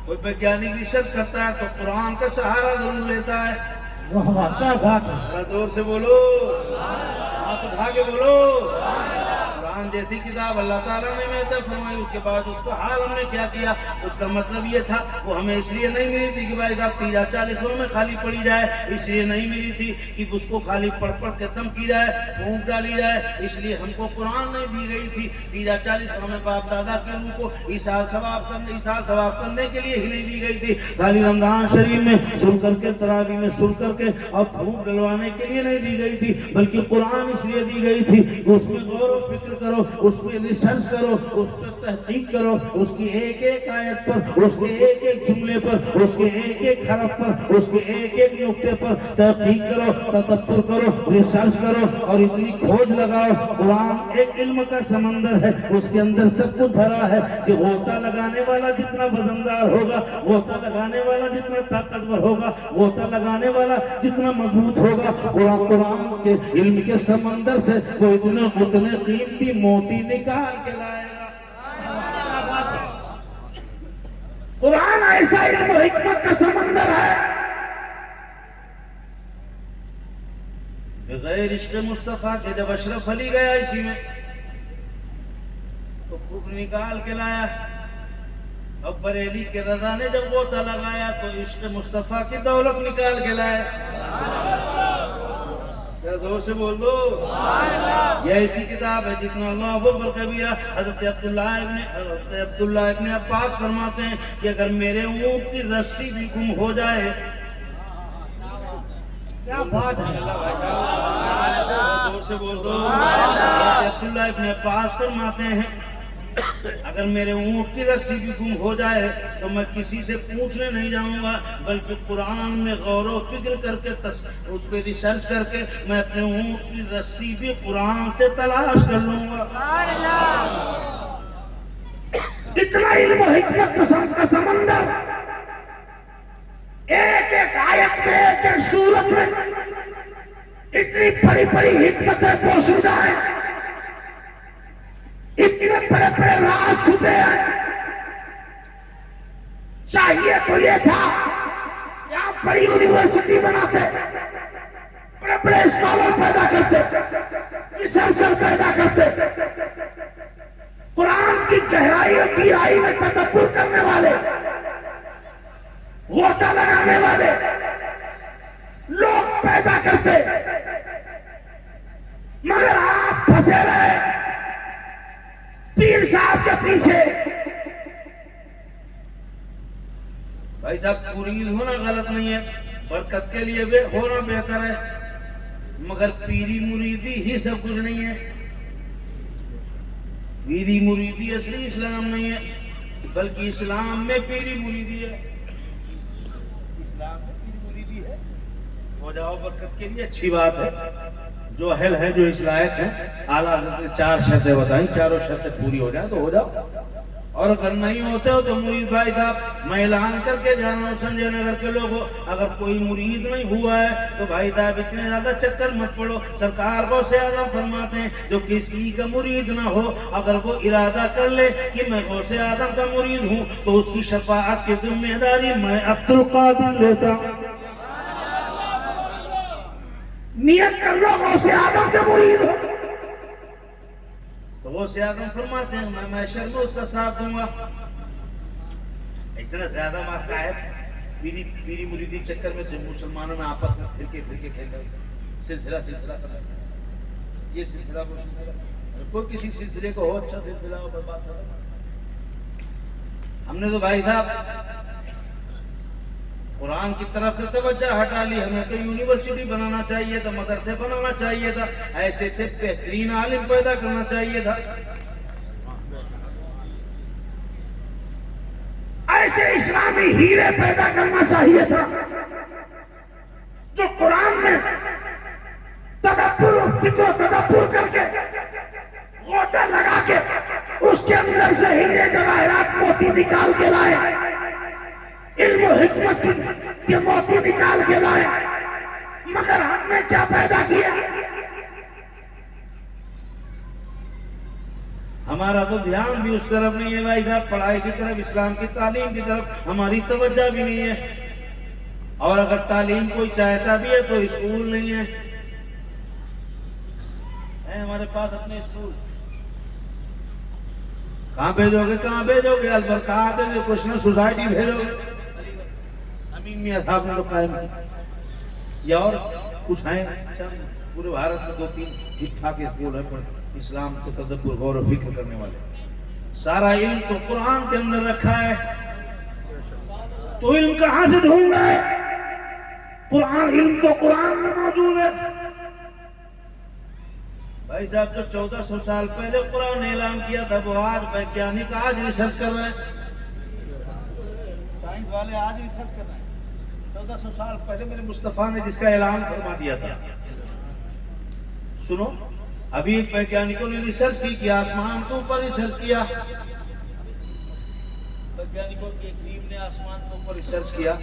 کوئی ویگیانک ریسرچ کرتا ہے تو قرآن کا سہارا ضرور لیتا ہے۔ ذرا زور سے بولو، ہاتھ اٹھا کے بولو۔ قرآن جیسی کتاب اللہ تعالیٰ نے میں عطا فرمائی، اس کے بعد اس کو حال ہم نے کیا کیا؟ اس کا مطلب یہ تھا وہ ہمیں اس لیے نہیں ملی تھی کہ بھائی صاحب 40 میں خالی پڑی جائے، اس لیے نہیں ملی تھی کہ اس کو خالی پڑھ کے دم کی جائے، پھونک ڈالی جائے، اس لیے ہم کو قرآن نہیں دی گئی تھی۔ 40 میں باپ دادا کے روح کو ایصال ثواب کرنے کے لیے ہی نہیں دی گئی تھی، خالی رمضان شریف میں سن کر کے، تراویح میں سن کر کے اور پھونک ڈلوانے کے لیے نہیں دی گئی تھی، بلکہ قرآن اس لیے دی گئی تھی کہ اس میں غور و فکر کرو، اس پہ ریسرچ کرو، اس پہ تحقیق کرو، اس کی ایک ایک آیت پر، اس کے ایک ایک جملے پر، اس کے ایک ایک حرف پر، اس کے ایک ایک نقطے پر تحقیق کرو، تدبر کرو، ریسرچ کرو اور اتنی کھوج لگاؤ۔ قرآن ایک علم کا سمندر ہے، اس کے اندر سب کچھ بھرا ہے کہ غوطہ لگانے والا جتنا وزندار ہوگا، غوطہ لگانے والا جتنا طاقتور ہوگا، غوطہ لگانے والا جتنا مضبوط ہوگا، قرآن کے علم کے سمندر سے وہ اتنے قیمتی موتی نکال کے لائے گا۔ قرآن ایسا علم و حکمت کا سمندر ہے، بغیر عشق مصطفیٰ کے جب اشرف علی گیا اسی میں تو کفر نکال کے لایا، اب بریلی کے رضا نے جب غوطہ لگایا تو عشق مصطفیٰ کی دولت نکال کے لایا۔ ذرا زور سے بول دو، یہ ایسی کتاب ہے جتنا اللہ اکبر کبیرہ۔ حضرت عبداللہ ابن عباس فرماتے ہیں کہ اگر میرے اونٹ کی رسی بھی گم ہو جائے، کیا بات ہے، زور سے بول دو۔ حضرت عبداللہ ابن عباس فرماتے ہیں اگر میرے اونٹ کی رسی بھی گم ہو جائے تو میں کسی سے پوچھنے نہیں جاؤں گا، بلکہ قرآن میں غور و فکر کر کے اس پہ ریسرچ کر کے میں اپنے اونٹ کی رسی بھی قرآن سے تلاش کر لوں گا۔ اتنا علم و حکمت کا سمندر، ایک ایک آیت میں، ایک ایک سورت میں اتنی بڑی بڑی حکمتیں پوشیدہ ہیں، اتنے بڑے بڑے راز چھپے ہیں۔ چاہیے تو یہ تھا کہ آپ بڑی یونیورسٹی بناتے، بڑے بڑے اسکالر پیدا کرتے، ریسرچر پیدا کرتے، قرآن کی گہرائی اور گہرائی میں تدبر کرنے والے، غوطہ لگانے والے لوگ پیدا کرتے، مگر آپ پھنسے رہے پیر صاحب کے پیچھے۔ بھائی صاحب مرید ہونا غلط نہیں ہے، برکت کے لیے ہونا بہتر ہے، مگر پیری مریدی ہی سب کچھ نہیں ہے۔ پیری مریدی اصلی اسلام نہیں ہے، بلکہ اسلام میں پیری مریدی ہے، اسلام میں پیری مریدی ہے۔ ہو جاؤ برکت کے لیے اچھی بات ہے، جو اہل ہے، جو اس لائق ہیں، اعلیٰ حضرت نے 4 شرطیں بتائیں، چاروں شرطیں پوری ہو جائیں تو ہو جاؤ، اور اگر نہیں ہوتے ہو تو مرید بھائی صاحب میں اعلان کر کے جا رہا ہوں سنجے نگر کے لوگوں، اگر کوئی مرید نہیں ہوا ہے تو بھائی صاحب اتنے زیادہ چکر مت پڑو۔ سرکار غوث اعظم فرماتے ہیں جو کسی کا مرید نہ ہو، اگر وہ ارادہ کر لے کہ میں غوث اعظم کا مرید ہوں تو اس کی شفاعت کی ذمہ داری میں عبد القادر لیتا ہوں۔ نیت کر لو غوث اعظم کے مرید ہو، تو غوث اعظم فرماتے ہیں میں محشر میں اس کا ساتھ دوں گا۔ اتنا زیادہ مارکا ہے پیری مریدی چکر میں جو مسلمانوں میں آپس میں پھر کے کھیل رہے، سلسلہ کرنا یہ سلسلہ کو کوئی کسی سلسلے کو ہو اچھا سلسلہ ہو پر بات کرنا. ہم نے تو بھائی صاحب قرآن کی طرف سے توجہ ہٹا لی. ہمیں تو یونیورسٹی بنانا چاہیے تھا, مدرسے بنانا چاہیے تھا, ایسے سے بہترین عالم پیدا کرنا چاہیے تھا. ایسے اسلامی ہیرے پیدا کرنا چاہیے تھا جو قرآن میں تدبر و فکر و تدبر کر کے غوطہ لگا کے اس کے اندر سے ہیرے جواہرات موتی نکال کے لائے, علم و حکمت کے موتی نکال کے لائے. مگر ہم نے کیا پیدا کیا؟ ہمارا تو دھیان بھی اس طرف نہیں ہے بھائی صاحب. پڑھائی کی طرف, اسلام کی تعلیم کی طرف ہماری توجہ بھی نہیں ہے. اور اگر تعلیم کوئی چاہتا بھی ہے تو اسکول نہیں ہے. ہمارے پاس اپنے اسکول کہاں بھیجو گے, کہاں بھیجو گے؟ البرکات ہے کچھ نہ سوسائٹی بھیجو گے. امین میاں صاحب نے لوگ قائم یا اور کچھ ہیں پورے بھارت میں 2-3 ٹھیک ٹھاک اسکول ہے پر اسلام کو تدبر غور و فکر کرنے والے. سارا علم تو قرآن کے اندر رکھا ہے, تو علم کہاں سے ڈھونڈ رہا ہے؟ قرآن, علم تو قرآن میں موجود ہے. بھائی صاحب جو 1400 سال پہلے قرآن نے اعلان کیا تھا وہ آج ویگیانک آج ریسرچ کر رہے ہیں. سائنس والے آج ریسرچ کر رہے ہیں. 1400 سال پہلے میرے مصطفیٰ نے جس کا اعلان فرما دیا تھا. سنو, ابھی ویگیانکوں نے ریسرچ کی کہ آسمان کے اوپر ریسرچ کیا. ویگیانکوں کی ایک ٹیم نے آسمان کے اوپر ریسرچ کیا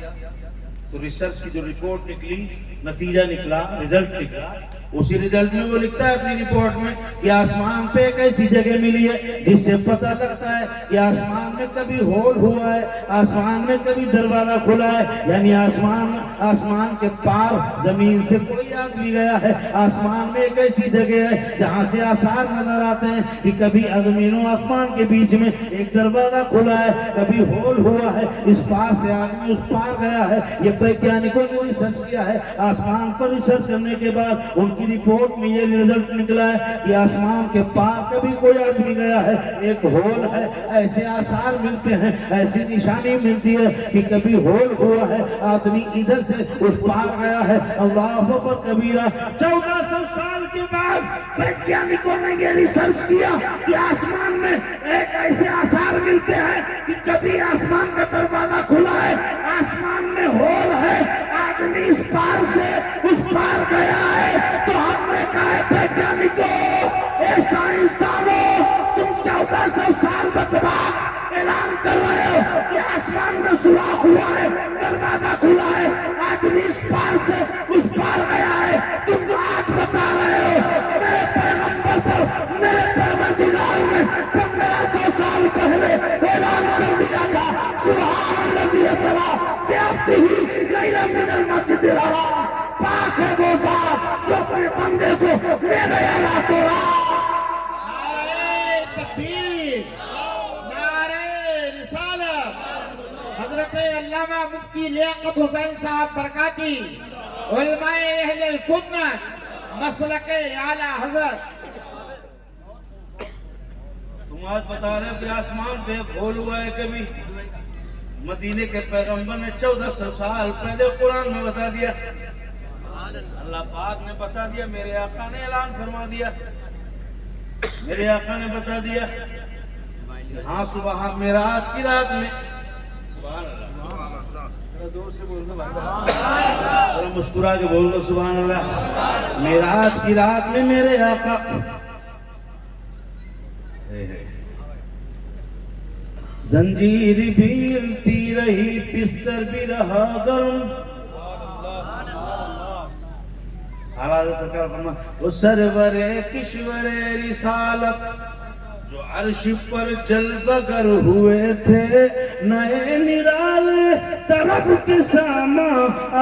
تو ریسرچ کی جو رپورٹ نکلی, نتیجہ نکلا, رزلٹ نکلا, اسی رزلٹ میں وہ لکھتا ہے اپنی رپورٹ میں کہ آسمان پہ ایک ایسی جگہ ملی ہے جس سے پتہ لگتا ہے کہ آسمان میں کبھی ہول ہوا ہے, آسمان میں کبھی دروازہ کھلا ہے. یعنی آسمان کے پار زمین سے کوئی آدمی گیا ہے. آسمان میں ایک ایسی جگہ ہے جہاں سے آثار نظر آتے ہیں کہ کبھی زمین و آسمان کے بیچ میں ایک دروازہ کھلا ہے, کبھی ہول ہوا ہے, اس پار سے آدمی اس پار گیا ہے. یہ ویگیانکوں نے ریسرچ کیا ہے. آسمان پر ریسرچ کرنے کے بعد ان کی رپورٹ میں یہ رزلٹ نکلا ہے کہ آسمان کے پار کبھی کوئی آدمی گیا ہے, ایک ہول ہے. ایسے آثار ملتے ہیں, ایسی نشانی ملتی ہے کہ کبھی ہول ہوا ہے, آدمی ادھر سے اس پار گیا ہے. اللہ اکبر کبیرہ. 1400 سال کے بعد ویگیانکوں نے یہ ریسرچ کیا کہ آسمان میں ایک ایسے آثار ملتے ہیں کہ کبھی آسمان کا دروازہ کھلا ہے, آسمان میں ہول ہے, آدمی اس پار سے اس پار گیا ہے. تو ہم نے کہا ویگیانکوں, اے سائنسدانوں, تم 1400 سال بعد اعلان کر رہے ہو کہ آسمان میں سوراخ ہوا ہے, دروازہ کھلا ہے, آدمی اس پار سے اس پار گیا ہے. تم آج بتا رہے ہو میرے پیغمبر پر میرے پروردگار نے 1500 سال پہلے اعلان کر دیا تھا. سبحان الذی اسری بعبدہ لیلا من المسجد الحرام. پاک ہے وہ ذات جو اپنے بندے کو لے گیا راتوں رات. نعرہ تکبیر, نعرہ رسالت. حضرت علامہ مفتی لیاقت حسین صاحب برکاتی, علماء اہل سنت, مسلک اعلیٰ حضرت. تم آج بتا رہے ہو کہ آسمان پہ ہول ہوا ہے کبھی. مدینے کے پیغمبر نے 1400 سال پہلے قرآن میں بتا دیا, اللہ پاک نے بتا دیا, میرے آقا نے اعلان فرما دیا, میرے آقا نے بتا دیا. ہاں صبح معراج کی رات میں, سبحان اللہ, زور سے بول دو بھائی, ذرا مسکرا کے بول دو سبحان اللہ. معراج کی رات میں میرے آقا زنجیر بھی ہلتی رہی, بستر بھی رہا گرم. وہ سرور کشور رسالت جو عرش پر جلوہ گر ہوئے تھے, نئے نرالے طرب کے ساما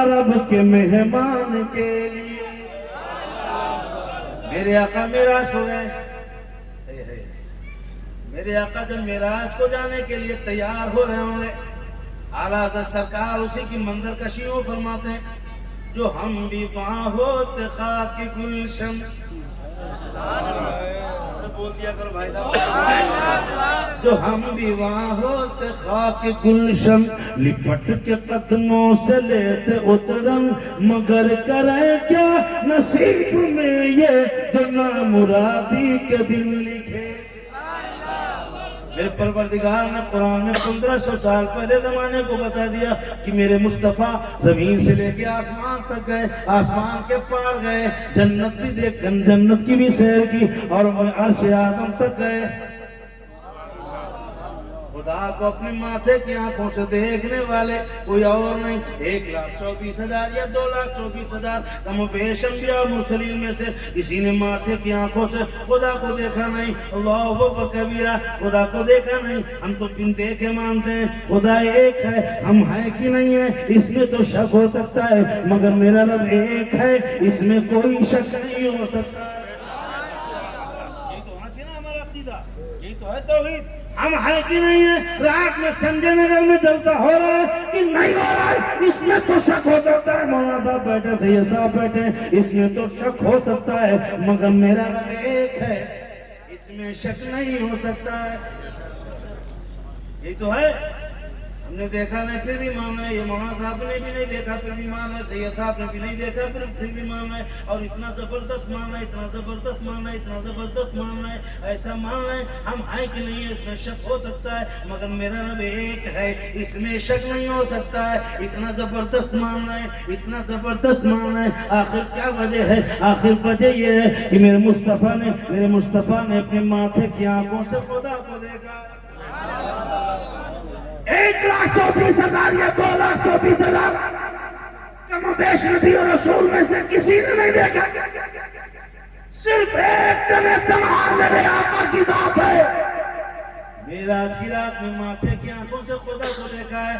عرب کے مہمان کے لیے. میرے آقا معراج ہو گئے. میرے آقا جب معراج کو جانے کے لیے تیار ہو رہے ہوں گے, اعلیٰ حضرت سرکار اسی کی منظر کشی فرماتے ہیں. جو ہم بھی وہاں ہوتے خاک گلشن. بول دیا کرو بھائی صاحب. جو ہم بھی وہاں ہوتے خاک گلشن, لپٹ کے قدموں سے لیتے اترن, مگر کرے کیا نصیب میں یہ جو نامرادی کے دن لکھے. میرے پروردگار نے قرآن میں 1500 سال پہلے زمانے کو بتا دیا کہ میرے مصطفیٰ زمین سے لے کے آسمان تک گئے, آسمان کے پار گئے, جنت بھی دیکھ, جنت کی بھی سیر کی, اور عرش اعظم تک گئے. خدا کو اپنی ماتھے کی آنکھوں سے دیکھنے والے کوئی اور نہیں. 1,24,000 یا 2,24,000 کم و بیش انبیاء مرسلین میں سے کسی نے ماتھے کی آنکھوں سے خدا کو دیکھا نہیں. اللہ اکبر کبیرہ, خدا کو دیکھا نہیں. ہم تو بن دیکھے مانتے ہیں خدا ایک ہے, ہم ہیں کہ نہیں ہے اس میں تو شک ہو سکتا ہے, مگر میرا رب ایک ہے اس میں کوئی شک نہیں ہو سکتا. یہی تو ہونا چاہیے نا ہمارا عقیدہ, یہی تو ہے توحید. ہم ہے کہ نہیں ہے. رات میں سنجے نگر میں جلتا ہو رہا ہے کہ نہیں ہو رہا ہے اس میں تو شک ہو سکتا ہے. مولانا صاحب بیٹھے تھے, یہ صاحب بیٹھے, اس میں تو شک ہو سکتا ہے, مگر میرا رب ایک ہے اس میں شک نہیں ہو سکتا ہے. یہی تو ہے. ہم نے دیکھا نہیں پھر بھی مانا ہے, یہ مولانا صاحب نے بھی نہیں دیکھا پھر بھی مانا ہے, سید صاحب نے بھی نہیں دیکھا پھر بھی مانا ہے, اور اتنا زبردست مانا ہے, اتنا زبردست مانا ہے, اتنا زبردست مانا ہے, ایسا مانا ہے. ہم ہیں کہ نہیں ہے اس میں شک ہو سکتا ہے, مگر میرا رب ایک ہے اس میں شک نہیں ہو سکتا ہے. اتنا زبردست مانا ہے, اتنا زبردست مانا ہے. آخر کیا وجہ ہے؟ آخر وجہ یہ ہے کہ میرے مصطفیٰ نے اپنے ماتھے کی آنکھوں سے خدا کو دیکھا. 1,34,000 یا 2,34,000 کم و بیش نبی اور رسول میں سے کسی نے نہیں دیکھا. صرف ایک تمام میرے آقا کی ذات ہے. معراج کی رات میں ماتھے کی آنکھوں سے خدا کو دیکھا ہے.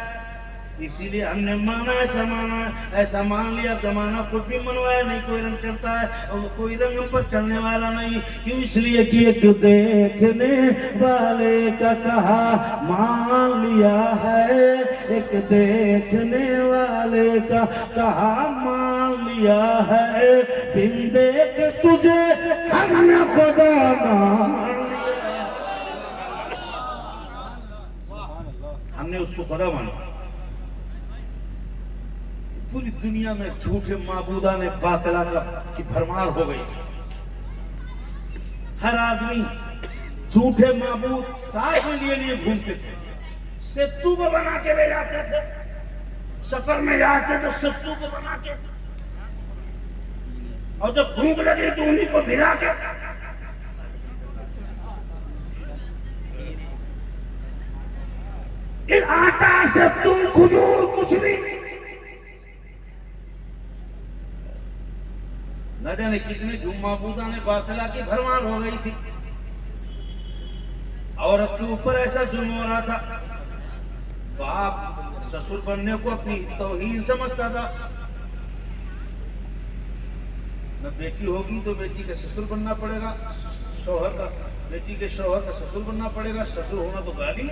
اسی لیے ہم نے مانا ایسا مان لیا. زمانہ کچھ بھی منوایا نہیں, کوئی رنگ چڑھتا ہے اور کوئی رنگ ہم پر چڑھنے والا نہیں. کیوں؟ اس لیے کہ ایک دیکھنے والے کا کہا مان لیا ہے, ایک دیکھنے والے کا کہا مان لیا ہے, بن دیکھ تجھے ہم نے خدا مان لیا. ہم نے اس کو خدا مانا. پوری دنیا میں جھوٹے معبودان باطلہ کی بھرمار ہو گئی. ہر آدمی جھوٹے معبود ساتھ میں لیے گھومتے تھے. ستو کو بنا کے لے جاتے تھے, سفر میں جاتے تو ستو کو بنا کے, اور جب بھوک لگی تو انہیں کو بھگا کے. آٹا ستو کھجور کچھ نہیں. نہ جانے کتنے جھوم معبودان باطلہ کی بھرمار ہو گئی تھی. عورت کے اوپر ایسا ظلم ہو رہا تھا, باپ سسر بننے کو اپنی توہین سمجھتا تھا. نہ بیٹی ہوگی تو بیٹی کے سسر بننا پڑے گا, شوہر کا بیٹی کے شوہر کا سسر بننا پڑے گا. سسر ہونا تو گالی,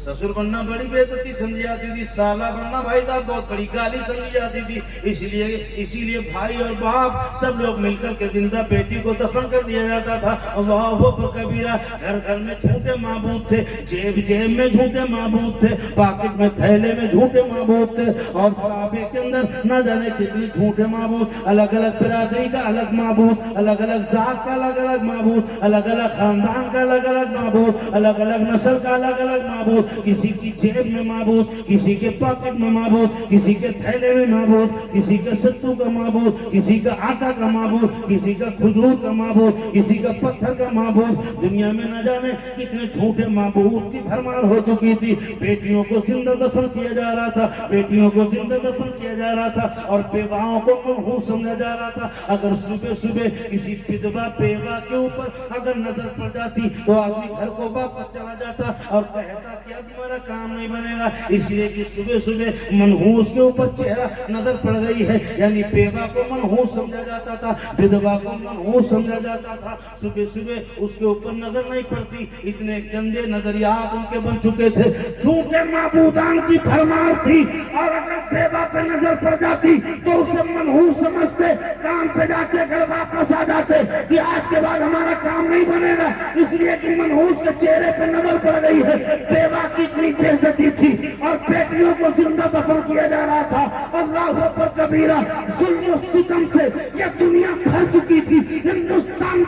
سسر بننا بڑی بے عزتی سمجھی جاتی تھی. سالہ بننا بھائی صاحب بہت بڑی گالی سمجھی جاتی تھی. اسی لیے بھائی اور باپ سب لوگ مل کر کے زندہ بیٹی کو دفن کر دیا جاتا تھا. اللہ اکبر کبیرہ. گھر گھر میں جھوٹے معبود تھے, جیب میں جھوٹے معبود تھے, پاکٹ میں تھیلے میں جھوٹے معبود تھے, اور کعبے کے اندر نہ جانے کتنے جھوٹے معبود. الگ الگ برادری کا الگ معبود, الگ الگ ذات کا الگ الگ معبود, الگ الگ خاندان کا الگ الگ معبود, الگ الگ نسل کا الگ الگ معبود. کسی کی جیب میں معبود, کسی کے پاکٹ میں معبود, کسی کے تھیلے میں معبود, کسی کے ستو کا معبود, کسی کا آٹا کا معبود, کسی کا کھجور کا معبود, کسی کا پتھر کا معبود. دنیا میں نہ جانے کتنے جھوٹے معبود کی بھرمار ہو چکی تھی. بیٹیوں کو زندہ دفن کیا جا رہا تھا, بیٹیوں کو زندہ دفن کیا جا رہا تھا, اور بیواؤں کو منحوس سمجھا جا رہا تھا. اگر صبح صبح کسی بدوا بیوہ کے اوپر اگر نظر پڑ جاتی تو آدمی گھر کو واپس چلا جاتا اور کہتا کیا اب ہمارا کام نہیں بنے گا، اس لیے کہ صبح صبح منحوس کے اوپر چہرہ نظر پڑ گئی ہے، یعنی بیوہ کو منحوس سمجھا جاتا تھا، بدوا کو منحوس سمجھا جاتا تھا، صبح صبح اس کے اوپر نظر نہیں پڑتی، اتنے گندے نظریات ان کے بن چکے تھے، جھوٹے معبودان کی بھرمار تھی، اور اگر بیوہ پہ نظر پڑ جاتی تو اسے منحوس سمجھتے، کام پہ جاتے گھر واپس آ جاتے کہ آج کے بعد ہمارا کام نہیں بنے گا، اس لیے کہ منحوس کے چہرے پہ نظر پڑ گئی ہے، بیوہ کی اتنی بے عزتی تھی اور بیٹیوں کو زندہ دفن کیا جا رہا تھا، اللہ اکبر کبیرہ، ظلم و ستم سے یہ دنیا بھر چکی تھی، ہندوستان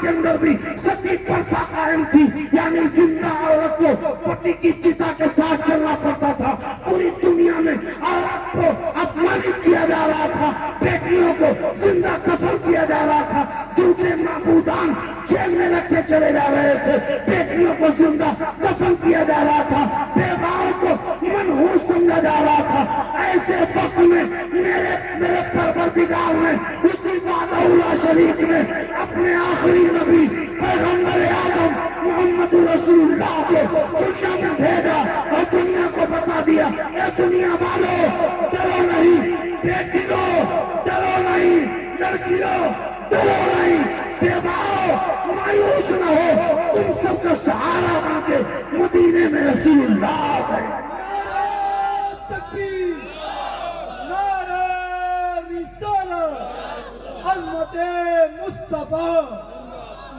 کے اندر بھی ستی پرتھا قائم تھی، یعنی زندہ عورت کو پتی کی چتا کے ساتھ چلنا پڑتا تھا، پوری دنیا میں عورت کو اپمانت کیا جا رہا تھا، بیٹیوں کو زندہ دفن کیا جا رہا تھا، جھوٹے معبودان جیل میں رکھے چلے جا رہے تھے، بیٹیوں کو زندہ دفن کیا جا رہا تھا، بیواؤں کو منحوس سمجھا جا رہا تھا، ایسے وقت میں میرے پروردگار نے اسی وعدہ اللہ شریف نے اپنے آخری نبی پیغمبر اعظم محمد رسول اللہ کو دنیا میں بھیجا اور دنیا کو بتا دیا، اے دنیا والو ڈرو نہیں، بیٹیوں ڈرو نہیں، لڑکیوں ڈرو نہیں، بیواؤں مایوس نہ ہو، تم سب کا سہارا بن کے مدینے میں رسول اللہ آ گئے۔ نعرہ تکبیر، نعرہ رسالت، عظمت مصطفیٰ،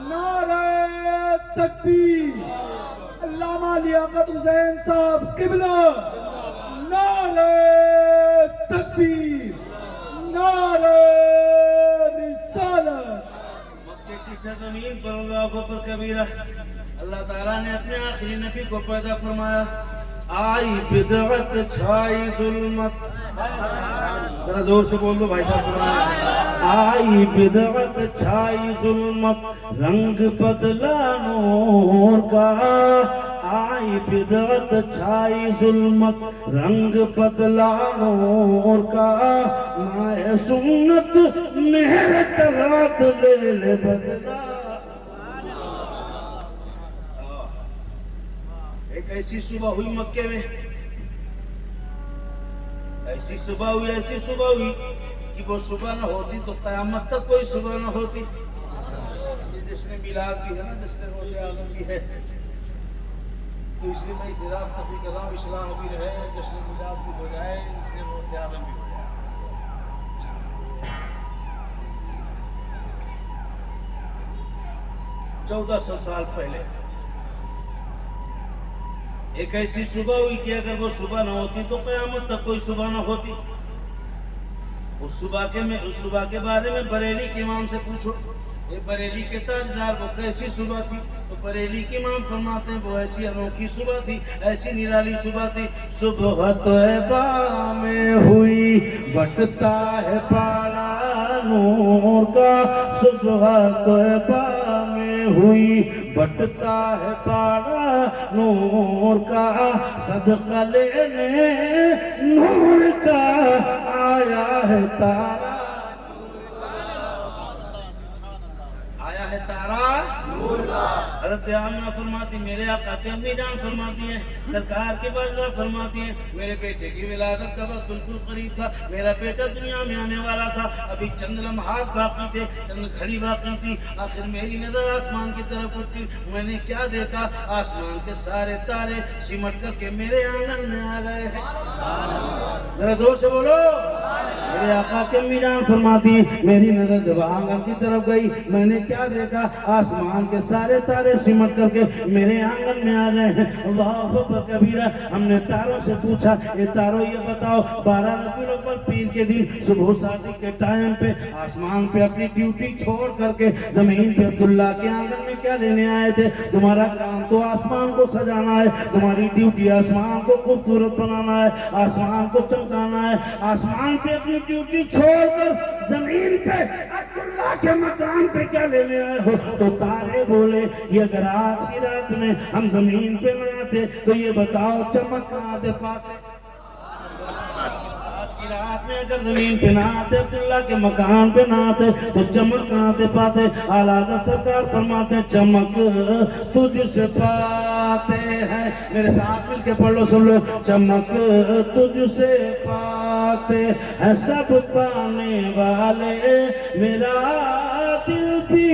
نعرہ تکبیر، علامہ لیاقت حسین صاحب قبلہ، نعرہ تکبیر، نعرہ رسالت۔ مکے کی سرزمین پر اللہ اکبر کبیرہ، اللہ تعالیٰ نے اپنے آخری نبی کو پیدا فرمایا، آئی بدعت چھائی ظلمت، ذرا زور سے بول دو بھائی صاحب، آئی بدعت چھائی ظلمت، رنگ بدلا نور کا، آئی بدعت چھائی ظلمت، رنگ بدلا نور کا، مائے سنت مہر ترات لے لے بدلا۔ ایک ایسی صبح ہوئی مکے میں، ایسی صبح ہوئی کہ وہ صبح نہ ہوتی تو قیامت تک کوئی صبح نہ ہوتی۔ یہ جشن میلاد بھی ہے نا، جشن روز اعظم بھی ہے، تو اس لیے میں احترام تفریح کر رہا ہوں، اصلاح بھی رہے، جشن میلاد بھی ہو جائے، جشن روز اعظم بھی ہو جائے۔ 1400 سال پہلے ایک ایسی صبح ہوئی کہ اگر وہ صبح نہ ہوتی تو قیامت تک کوئی صبح نہ ہوتی۔ اس صبح کے بارے میں بریلی کے امام سے پوچھو، یہ بریلی کے تاجدار وہ کیسی صبح تھی؟ تو بریلی کے امام فرماتے ہیں وہ ایسی انوکھی صبح تھی، ایسی نرالی صبح تھی۔ صبح طیبہ میں ہوئی بٹتا ہے پاڑا نور کا، صبح طیبہ میں ہوئی بٹتا ہے پاڑا نور کا، صدقہ لینے نور کا آیا ہے تارا، آیا ہے تارا نور کا۔ حضرت آمنہ فرماتی میرے آقا کی امی جان فرماتی ہیں، سرکار کے والدہ فرماتی ہیں میرے بیٹے کی ولادت کا وقت بالکل قریب تھا، میرا بیٹا دنیا میں آنے والا تھا، ابھی چند لمحات باقی تھے، چند گھڑی باقی تھی، آخر میری نظر آسمان کی طرف اٹھی، میں نے کیا دیکھا؟ آسمان کے سارے تارے سمٹ کر کے میرے آنگن میں آ گئے ہیں۔ ذرا زور سے بولو۔ میرے آقا کی امی جان فرماتی ہیں میری نظر جب آنگن کی طرف گئی میں نے کیا دیکھا؟ آسمان کے سارے تارے سمٹ کر کے میرے آنگن میں آ گئے ہیں۔ اللہ اکبر کبیرہ۔ ہم نے تاروں سے پوچھا اے تاروں یہ بتاؤ 12 ربیع الاول پیر کے دن صبح شادی کے ٹائم پہ آسمان پہ اپنی ڈیوٹی چھوڑ کر کے زمین پہ عبداللہ کے آنگن میں کیا لینے آئے تھے؟ تمہارا کام تو آسمان کو سجانا ہے، تمہاری ڈیوٹی آسمان کو خوبصورت بنانا ہے، آسمان کو چمکانا ہے، آسمان پہ اپنی ڈیوٹی چھوڑ کر زمین پہ عبداللہ کے مکان پہ کیا لینے آئے ہو؟ تو تارے بولے کہ اگر آج کی رات میں ہم زمین پہ نہ آتے تو یہ بتاؤ چمک کہاں دے پاتے؟ آج کی رات میں اگر زمین پہ نہ آتے, عبداللہ کے مکان پہ نہ آتے تو چمک کہاں سے پاتے؟ اعلیٰ حضرت سرکار فرماتے چمک تجھ سے پاتے ہیں. میرے ساتھ مل کے پڑھ لو سب لوگ, چمک تجھ سے پاتے ہیں سب پانے والے, میرا دل بھی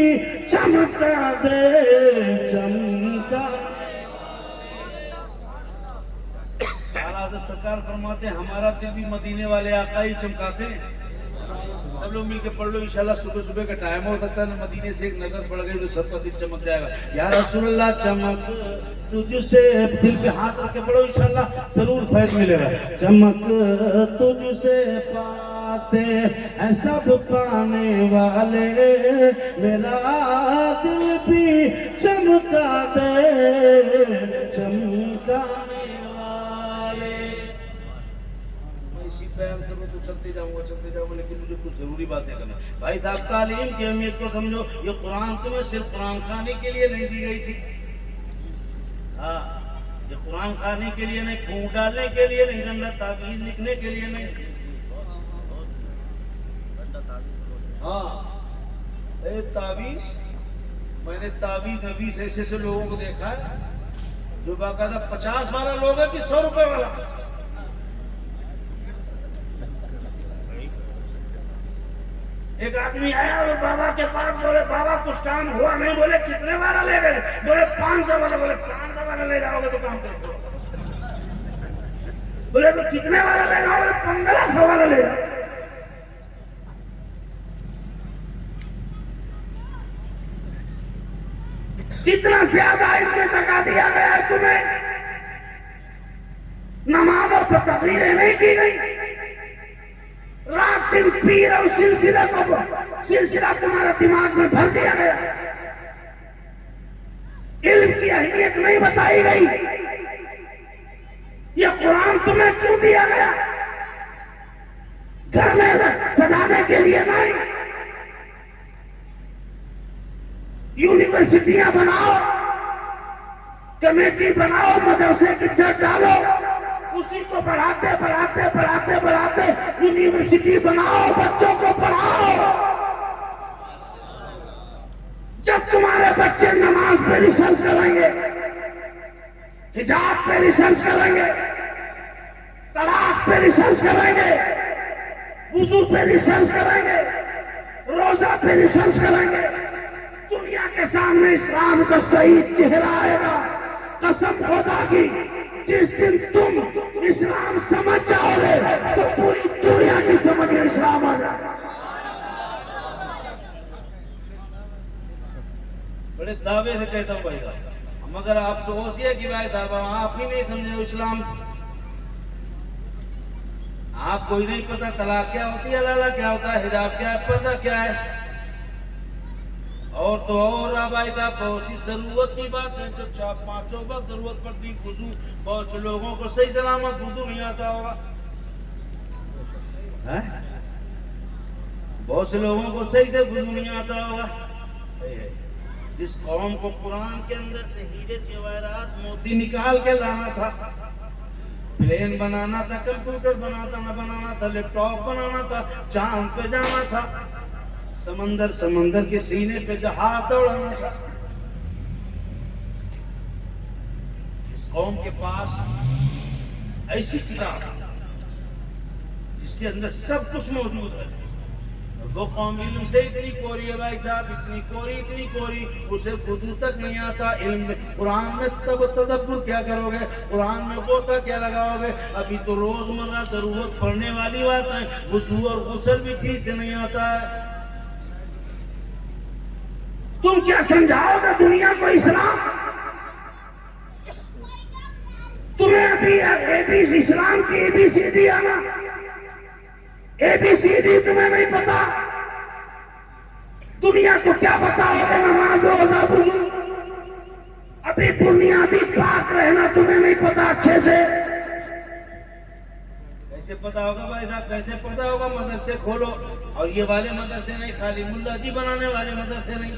چمکا دے چمکا. سرکار فرماتے ہیں ہمارا دل بھی مدینے والے آقا ہی چمکاتے ہیں. سب لوگ مل کے پڑھ لو انشاءاللہ. صبح صبح کا ٹائم ہو سکتا ہے, مدینے سے ایک نظر پڑ گئی تو سب کا دل چمک جائے گا. یا رسول اللہ چمک تجھ سے, دل پہ ہاتھ رکھ کے پڑھو انشاءاللہ ضرور فیض ملے گا. چمک تجھ سے پاتے ہیں سب پانے والے, میرا دل بھی چمکا دے چمکانے والے. میں اسی بیان کروں تو چلتے جاؤں لیکن مجھے کچھ ضروری باتیں کرنا. بھائی صاحب تعلیم کی اہمیت کو سمجھو. یہ قرآن تمہیں صرف قرآن خوانی کے لیے نہیں دی گئی تھی. ہاں, یہ قرآن خوانی کے لیے نہیں, پھونک ڈالنے کے لیے نہیں, ڈنڈا تعویذ لکھنے کے لیے نہیں. ہاں اے تعویذ, میں نے تعویذ نویس ایسے سے لوگوں کو دیکھا ہے جو باقاعدہ 50 والا لوگ ہے کہ 100 روپے والا. ایک آدمی آیا اور بابا کے پاس, بولے بابا کچھ کام ہوا نہیں. بولے کتنے والا لے گئے؟ بولے 500 والا. بولے 500 والا لے جاؤ گے تو کام کر دو. بولے کتنے والا لے جاؤ؟ بولے 1500 والا لے جاؤ. اتنا زیادہ علم لگا دیا گیا ہے تمہیں, نمازوں پر تقریریں نہیں کی گئی, رات دن پیر اور سلسلہ تمہارا دماغ میں بھر دیا گیا. علم کی اہمیت نہیں بتائی گئی. یہ قرآن تمہیں کیوں دیا گیا؟ گھر میں سجانے کے لیے نہیں. یونیورسٹیاں بناؤ, کمیٹی بناؤ, مدرسے کی جڑ ڈالو, اسی کو بڑھاتے بڑھاتے بڑھاتے بڑھاتے یونیورسٹی بناؤ, بچوں کو پڑھاؤ. جب تمہارے بچے نماز پہ ریسرچ کریں گے, حجاب پہ ریسرچ کریں گے, طلاق پہ ریسرچ کریں گے, وضو پہ ریسرچ کریں گے, روزہ پہ ریسرچ کریں گے, دنیا کے سامنے اسلام کا صحیح چہرہ آئے گا. قسم خدا کی, جس دن تم اسلام سمجھ جاؤ گے تو پوری دنیا کی سمجھ میں اسلام آ جائے گا. بڑے دعوے سے کہتا ہوں بھائی صاحب, مگر آپ سوچئے کہ بھائی صاحب آپ ہی نہیں سمجھے اسلام. آپ کوئی نہیں پتا طلاق کیا ہوتی ہے, لالا کیا ہوتا ہے, حجاب کیا ہے, پتہ کیا ہے. اور تو اور بھائی صاحب بہت سی ضرورت کی بات ہے جو 4-5 وقت ضرورت پڑتی. وضو, بہت سے لوگوں کو صحیح سلامت وضو نہیں آتا ہوگا. بہت سے لوگوں کو صحیح سے وضو نہیں آتا ہوگا. جس قوم کو قرآن کے اندر سے ہیرے جواہرات موتی نکال کے لانا تھا, پلین بنانا تھا, کمپیوٹر بنانا تھا, لیپ ٹاپ بنانا تھا, چاند پہ جانا تھا, سمندر کے سینے پہ جہاز دوڑانا تھا, جس قوم کے پاس ایسی کتاب جس کے اندر سب کچھ موجود ہے, وہ قوم علم سے اتنی کوری ہے بھائی صاحب, اتنی کوری, اسے وضو تک نہیں آتا. علم میں قرآن میں تدبر کیا کرو گے, قرآن میں غوطہ کیا لگاؤ گے. ابھی تو روزمرہ ضرورت پڑنے والی بات ہے, وضو اور غسل بھی ٹھیک سے نہیں آتا ہے. تم کیا سمجھاؤ گے دنیا کو اسلام؟ تمہیں ابھی اسلام کی اے بی سی ڈی آنا, اے بی سی ڈی تمہیں نہیں پتا. دنیا کو کیا بتاؤ گے نماز, روزہ, وضو؟ ابھی بنیادی پاک رہنا تمہیں نہیں پتا اچھے سے. کیسے پتا ہوگا بھائی صاحب, کیسے پتا ہوگا؟ مدرسے کھولو, اور یہ والے مدرسے نہیں, خالی ملا جی بنانے والے مدرسے نہیں,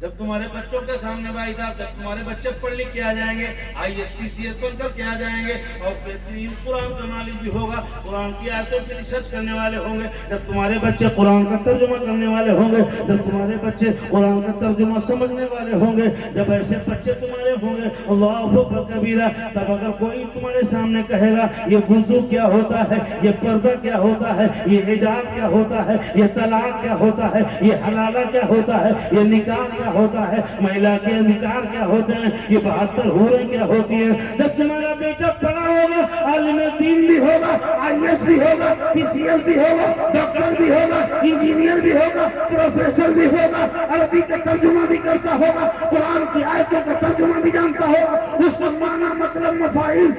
جب تمہارے بچوں کے سامنے بھائی صاحب، جب تمہارے بچے پڑھ لکھ کے آ جائیں گے، ISPCS بن کر کے آ جائیں گے، اور بہترین قرآن کا نالج بھی ہوگا، قرآن کی آیتوں پہ ریسرچ کرنے والے ہوں گے، جب تمہارے بچے قرآن کا ترجمہ کرنے والے ہوں گے، جب تمہارے بچے قرآن کا ترجمہ سمجھنے والے ہوں گے، جب ایسے بچے تمہارے ہوں گے، اللہ اکبر کبیرہ، تب اگر کوئی تمہارے سامنے کہے گا یہ وضو کیا ہوتا ہے، یہ پردہ کیا ہوتا ہے، یہ حجاب کیا ہوتا ہے، یہ طلاق کیا ہوتا ہے، یہ حلالہ کیا ہوتا ہے، یہ نکاح کیا ہوتا ہے، مہیلا کے ادھیکار کیا ہوتے ہیں، یہ 72 حوریں کیا ہوتی ہیں، جب تمہارا بیٹا پڑھا ہوگا، عالم دین بھی ہوگا، IAS بھی ہوگا، PCS بھی ہوگا، ڈاکٹر بھی ہوگا، انجینئر بھی ہوگا، پروفیسر بھی ہوگا، عربی کا ترجمہ بھی کرتا ہوگا، قرآن کی آیتوں کا ترجمہ بھی جانتا ہوگا، اس کو معنی مطلب مفاہیم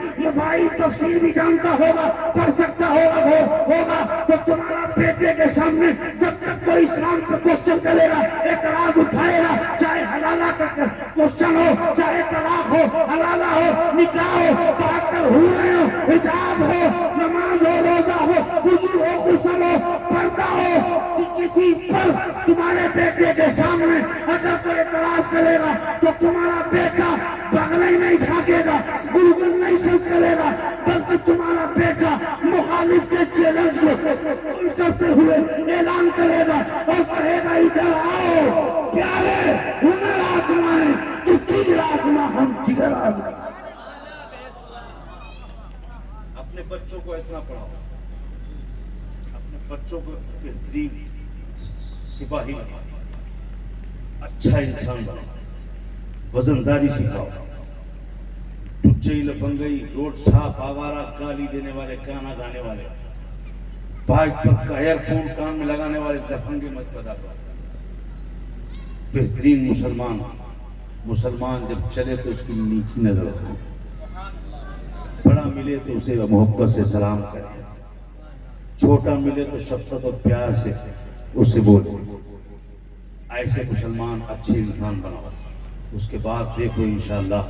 تفسیر بھی جانتا ہوگا، پڑھ سکتا ہوگا، تو تمہارا بیٹے کے سامنے جب تک کوئی اسلام کا کوشچن کرے گا، اعتراض اٹھائے گا، چاہے حلالہ کا کوشچن ہو، چاہے طلاق ہو، حلالہ ہو، نکاح ہو، 72 حوریں ہو، حجاب ہو، نماز ہو، روزہ ہو، وضو ہو، غسل ہو، پردہ ہو، کسی پر تمہارے بیٹے کے سامنے اگر کوئی اعتراض کرے گا تو تمہارا بیٹا بغلیں نہیں جھانکے گا، گلگل نہیں سنس کرے گا، بلکہ تمہارا بیٹا مخالف کے چیلنج کو قبول کرتے ہوئے اعلان کرے گا اور کہے گا ادھر آؤ پیارے، ہنر آزمائیں تو تیر آزما، ہم جگر آزمائیں۔ اپنے بچوں کو اتنا پڑھاؤ، اپنے بچوں کو بہترین سپاہی بناؤ، اچھا انسان بناؤ، وزنداری سکھاؤ، ٹچئی لپنگئی روڈ چھاپ آوارہ گالی دینے والے، گانا گانے والے، بائک پر ایئر فون کان میں لگانے والے لفنگے مت پیدا کرو۔ بہترین مسلمان جب چلے تو اس کی نیچی نظر رکھو، بڑا ملے تو اسے محبت سے سلام کرے، چھوٹا ملے تو شفقت اور پیار سے اس سے بولو۔ ایسے مسلمان اچھے انسان بناؤ، اس کے بعد دیکھو انشاءاللہ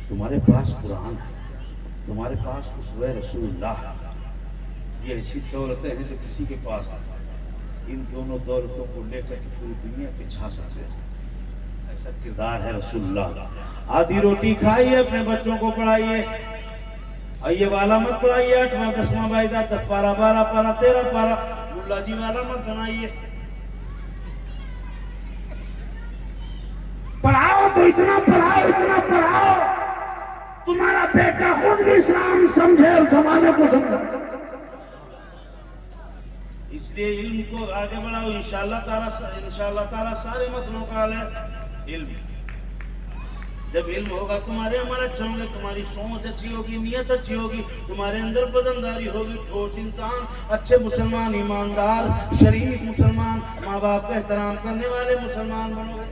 تمہارے پاس قرآن ہے، تمہارے پاس اسوہ رسول اللہ ہے، یہ ایسی دولتیں ہیں جو کسی کے پاس نہیں، ان دونوں دولتوں کو لے کر کے پوری دنیا پہ چھا سکتے ہیں، ایسا کردار ہے رسول اللہ۔ آدھی روٹی کھائیے، اپنے بچوں کو پڑھائیے، اور یہ والا مت پڑھائیے 8واں 10واں بائدہ 10 پارہ 12 پارہ 13 پارہ، ملا جی والا مت بنائیے۔ پڑھاؤ تو اتنا پڑھاؤ تمہارا بیٹا خود بھی اسلام سمجھے اور زمانے کو سمجھے۔ اس لیے علم کو آگے بڑھاؤ، انشاءاللہ تعالیٰ سارے متنوں کا حل ہے علم۔ جب علم ہوگا تمہارے عمل اچھے ہوں گے، تمہاری سوچ اچھی ہوگی، نیت اچھی ہوگی، تمہارے اندر وزنداری ہوگی، ٹھوس انسان، اچھے مسلمان، ایماندار، شریف مسلمان، ماں باپ کا احترام کرنے والے مسلمان بنو گے۔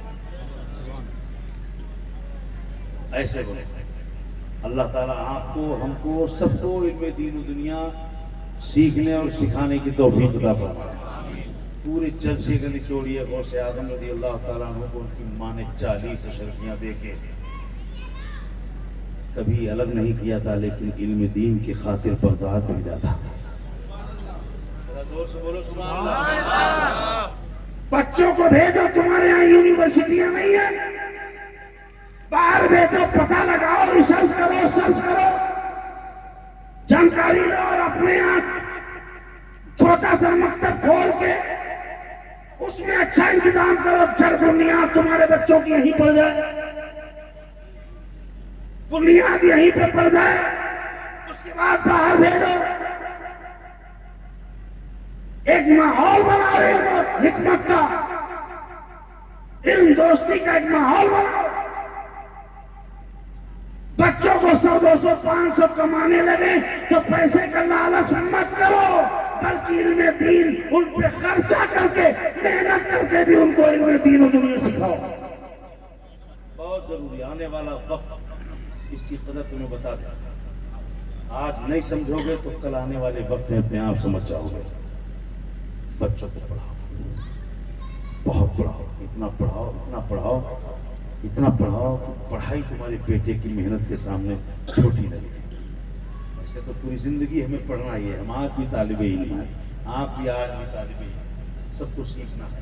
ایسے بنے اللہ تعالیٰ آپ کو، ہم کو، سب کو علم دین و دنیا سیکھنے اور سکھانے کی توفیق عطا فرمائے۔ پورے جلسے کا نچوڑیے غوث اعظم رضی اللہ تعالیٰ عنہ کو ان کی ماں نے 40 اشرفیاں دے کے کبھی الگ نہیں کیا تھا، لیکن علم دین کی خاطر بغداد بھیجا تھا۔ زور سے بولو سبحان اللہ۔ بچوں کو بھیجو، تمہارے یہاں یونیورسٹیاں نہیں ہیں، باہر بھیجو، پتہ لگاؤ، ریسرچ کرو، جانکاری لو، اور اپنے یہاں چھوٹا سا مکتب کھول کے اس میں اچھا انتظام کرو، چڑھ بنیاد تمہارے بچوں کی یہیں پڑ جائے، بنیاد یہیں پہ پڑ جائے، اس کے بعد باہر بھیجو، ایک ماحول بناؤ، علم حکمت کا، علم دوستی کا ایک ماحول بناؤ۔ بچوں کو 100 200 500 کمانے لگے تو پیسے کا لالچ مت کرو، بلکہ علم دین ان پہ خرچہ کر کے، محنت کر کے بھی ان کو علم دین و دنیا سکھاؤ۔ بہت ضروری آنے والا وقت اس کی قدر تمہیں بتا دیں، آج نہیں سمجھو گے تو کل آنے والے وقت میں اپنے آپ سمجھ جاؤ گے۔ بچوں کو پڑھاؤ، بہت پڑھاؤ، اتنا پڑھاؤ کہ پڑھائی تمہارے بیٹے کی محنت کے سامنے چھوٹی لگے۔ ایسے تو پوری زندگی ہمیں پڑھنا ہی ہے، ہم آج بھی طالب علم ہیں، آپ بھی آج بھی طالب علم، سب کو سیکھنا ہے۔